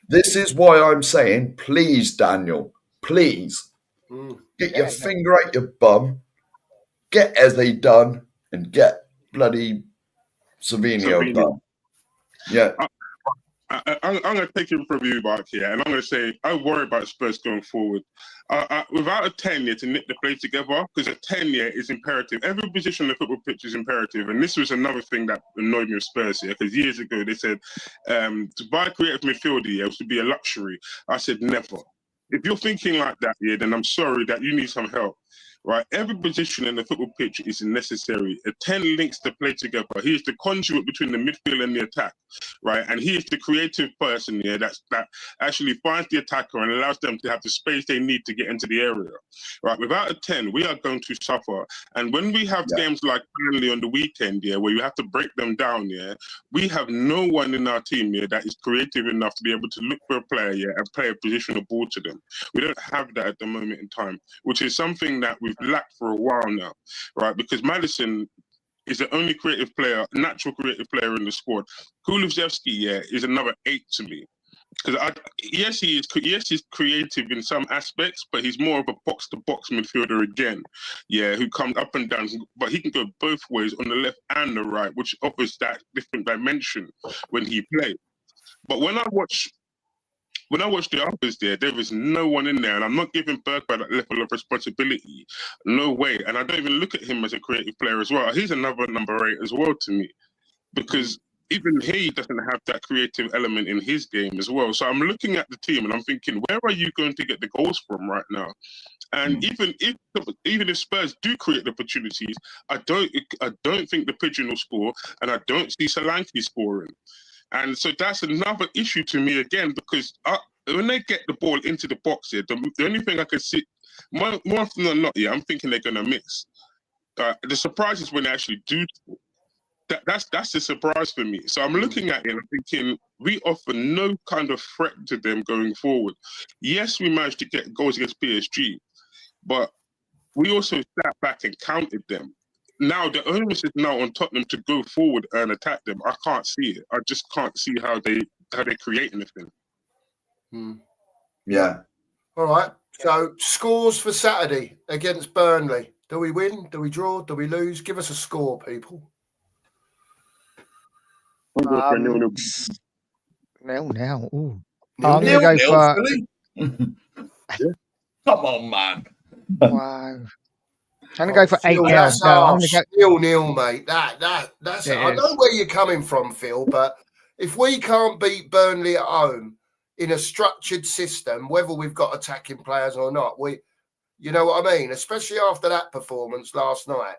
this is why I'm saying, please, Daniel, please, get your finger out your bum, get Eze done, and get bloody Savinho done. Yeah. I'm going to take it from you, Mark, here, and I'm going to say I worry about Spurs going forward. Without a 10 year to knit the play together, because a 10 year is imperative. Every position on the football pitch is imperative, and this was another thing that annoyed me with Spurs here, because years ago they said to buy a creative midfielder was to be a luxury. I said never. If you're thinking like that, then I'm sorry that you need some help. Right, every position in the football pitch is necessary. A 10 links to play together. He is the conduit between the midfield and the attack, right? And he is the creative person here that actually finds the attacker and allows them to have the space they need to get into the area, right? Without a 10, we are going to suffer. And when we have games like Burnley on the weekend, where you have to break them down, we have no one in our team that is creative enough to be able to look for a player, and play a positional ball to them. We don't have that at the moment in time, which is something that we've lacked for a while now, right? Because Madison is the only creative player, natural creative player in the squad. Kulusevski, is another 8 to me. Because he's creative in some aspects, but he's more of a box-to-box midfielder again, who comes up and down, but he can go both ways on the left and the right, which offers that different dimension when he plays. But when I watch the others there was no one in there, and I'm not giving Bergwijn that level of responsibility. No way. And I don't even look at him as a creative player as well. He's another number 8 as well to me, because even he doesn't have that creative element in his game as well. So I'm looking at the team and I'm thinking, where are you going to get the goals from right now? And even if Spurs do create the opportunities, I don't think the Pigeon will score, and I don't see Solanke scoring. And so that's another issue to me again, because when they get the ball into the box here, the only thing I can see, more often than not, I'm thinking they're going to miss. The surprise is when they actually do. That's the surprise for me. So I'm looking at it and I'm thinking, we offer no kind of threat to them going forward. Yes, we managed to get goals against PSG, but we also sat back and counted them. Now the onus is now on Tottenham to go forward and attack them. I can't see it. I just can't see how they create anything. Yeah. All right. So scores for Saturday against Burnley. Do we win? Do we draw? Do we lose? Give us a score, people. 0-0. Ooh. I'm Nil, going to go for. Come on, man. Wow. I'm going to go for 8-0. No, I'm going to go 0-0, mate. That's. I know where you're coming from, Phil, but if we can't beat Burnley at home in a structured system, whether we've got attacking players or not, you know what I mean? Especially after that performance last night.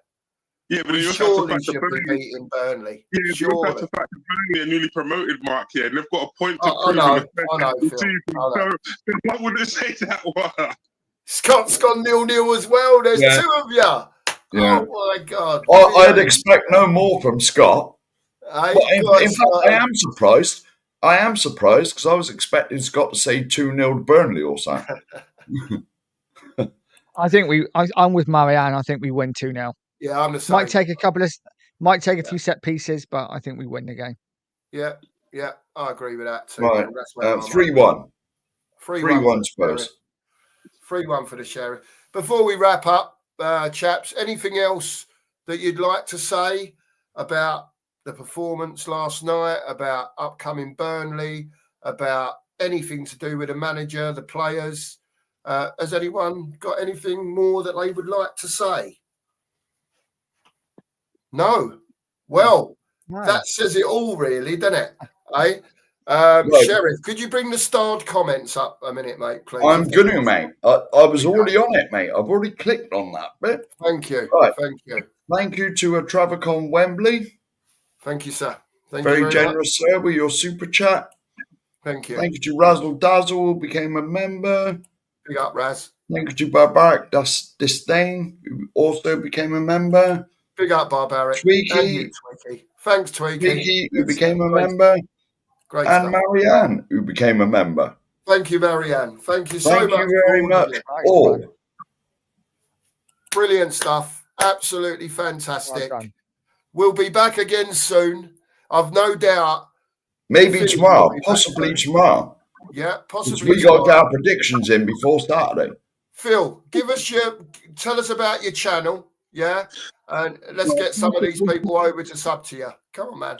Yeah, but we surely should be beating Burnley. Yeah, surely. That's the fact that Burnley are newly promoted, Mark, and they've got a point to I prove. know, Phil. So I wouldn't say that one. Scott's gone 0-0 as well. There's 2 of you. Yeah. Oh, my God. I'd expect no more from Scott. In fact, I am surprised. I am surprised because I was expecting Scott to say 2-0 to Burnley or something. I think I'm with Marianne. I think we win 2-0. Yeah, I'm the same. Might take a few set pieces, but I think we win the game. Yeah, I agree with that too. Right, 3-1. 3-1 Spurs. 3-1 for the Sheriff. Before we wrap up, chaps, anything else that you'd like to say about the performance last night, about upcoming Burnley, about anything to do with the manager, the players? Has anyone got anything more that they would like to say? No. Well, that says it all, really, doesn't it? Eh? Sheriff, could you bring the starred comments up a minute, mate, please? I'm going to, mate. I was already on it, mate. I've already clicked on that bit. Thank you. Right. Thank you. Thank you to Travercon Wembley. Thank you, sir. Very generous, sir, with your super chat. Thank you. Thank you to Razzle Dazzle, who became a member. Big up, Raz. Thank you to Barbaric Disdain, who also became a member. Big up, Barbaric. Tweaky. Thanks, Tweaky. Tweaky, who became a member. Great and stuff. Marianne, who became a member. Thank you, Marianne. Thank you so much. Thank you very much, all. Brilliant stuff. Absolutely fantastic. We'll be back again soon. I've no doubt. Maybe tomorrow, possibly tomorrow. Yeah, possibly. We got to get our predictions in before Saturday. Phil, tell us about your channel, yeah, and let's get some of these people over to sub to you. Come on, man.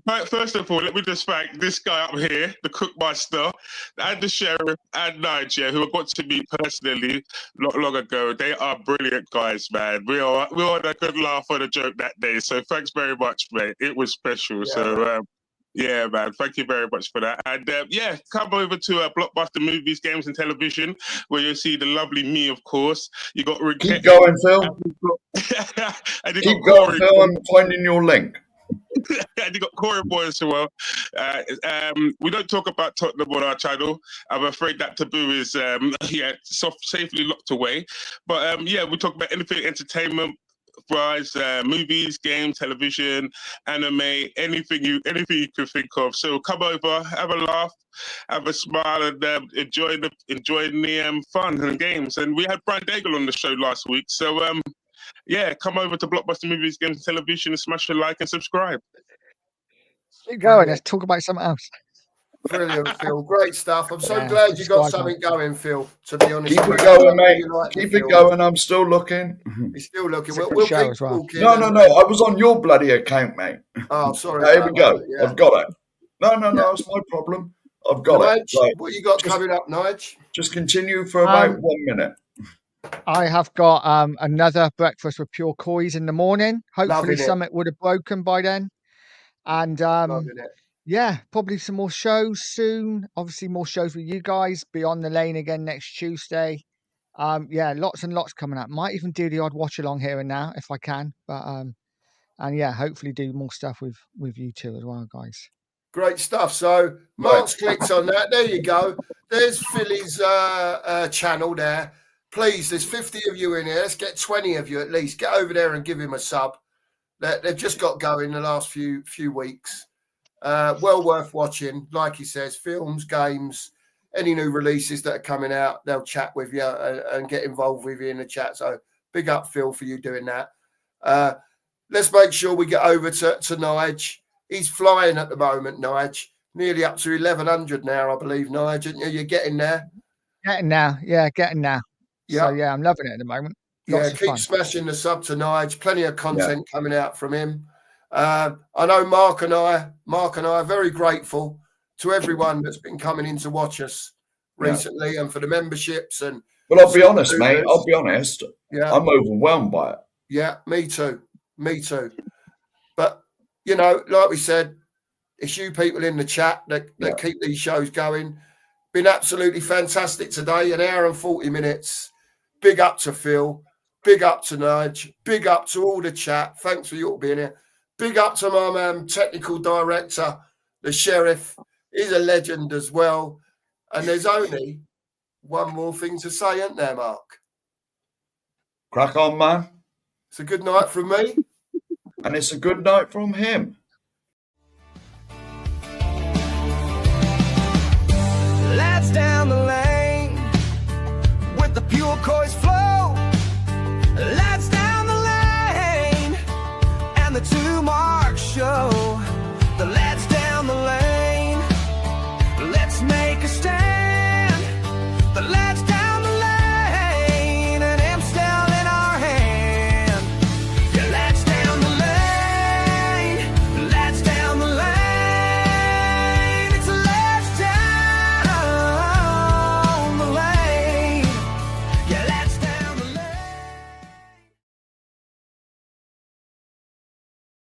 Right, first of all, let me just thank this guy up here, the Cookmaster, and the Sheriff, and Nigel, who I got to meet personally not long ago. They are brilliant guys, man. We had a good laugh on a joke that day, so thanks very much, mate. It was special. Yeah. So, yeah, man. Thank you very much for that. And yeah, come over to Blockbuster Movies, Games and Television, where you'll see the lovely me, of course. You got keep going, Phil. And keep going, Phil. I'm finding your link. And you got Corey Boy as well. We don't talk about Tottenham on our channel. I'm afraid that taboo is safely locked away. But yeah, we talk about anything entertainment wise, movies, games, television, anime, anything you could think of. So come over, have a laugh, have a smile, and enjoy the fun and games. And we had Brian Daigle on the show last week. So yeah, come over to Blockbuster Movies, Games and Television and smash a like and subscribe. Keep going. Let's talk about something else. Brilliant, Phil. Great stuff. I'm so glad you got something going, Phil, to be honest. Keep it going, mate. Keep it going. I'm still looking. He's still looking. We'll keep talking. No. I was on your bloody account, mate. Oh, sorry. Here we go. Yeah. I've got it. No, it's my problem. I've got it. Right. What you got coming up, Nige? Just continue for about 1 minute. I have got another breakfast with pure coys in the morning. Hopefully, Summit would have broken by then. And yeah, probably some more shows soon. Obviously, more shows with you guys. Beyond the Lane again next Tuesday. Yeah, lots and lots coming up. Might even do the odd watch along here and now if I can. But and yeah, hopefully do more stuff with you two as well, guys. Great stuff. So Mark's clicked on that. There you go. There's Philly's channel there. Please, there's 50 of you in here. Let's get 20 of you at least. Get over there and give him a sub. They've just got going the last few weeks. Well worth watching. Like he says, films, games, any new releases that are coming out, they'll chat with you and get involved with you in the chat. So big up, Phil, for you doing that. Let's make sure we get over to Nige. He's flying at the moment, Nige. Nearly up to 1,100 now, I believe, Nige. You're getting there? Getting now. Yeah, getting now. Yeah. So, yeah, I'm loving it at the moment. Keep smashing the sub to Nige. Plenty of content coming out from him. I know Mark and I are very grateful to everyone that's been coming in to watch us recently and for the memberships. And well, I'll be honest, mate. I'll be honest. Yeah, I'm overwhelmed by it. Yeah, me too. But you know, like we said, it's you people in the chat that keep these shows going. Been absolutely fantastic today. 1 hour and 40 minutes. Big up to Phil. Big up to Nige. Big up to all the chat. Thanks for you all being here. Big up to my man, technical director, the Sheriff. He's a legend as well. And there's only one more thing to say, isn't there, Mark? Crack on, man. It's a good night from me. And it's a good night from him. Lads down the lane with the pure coys flow.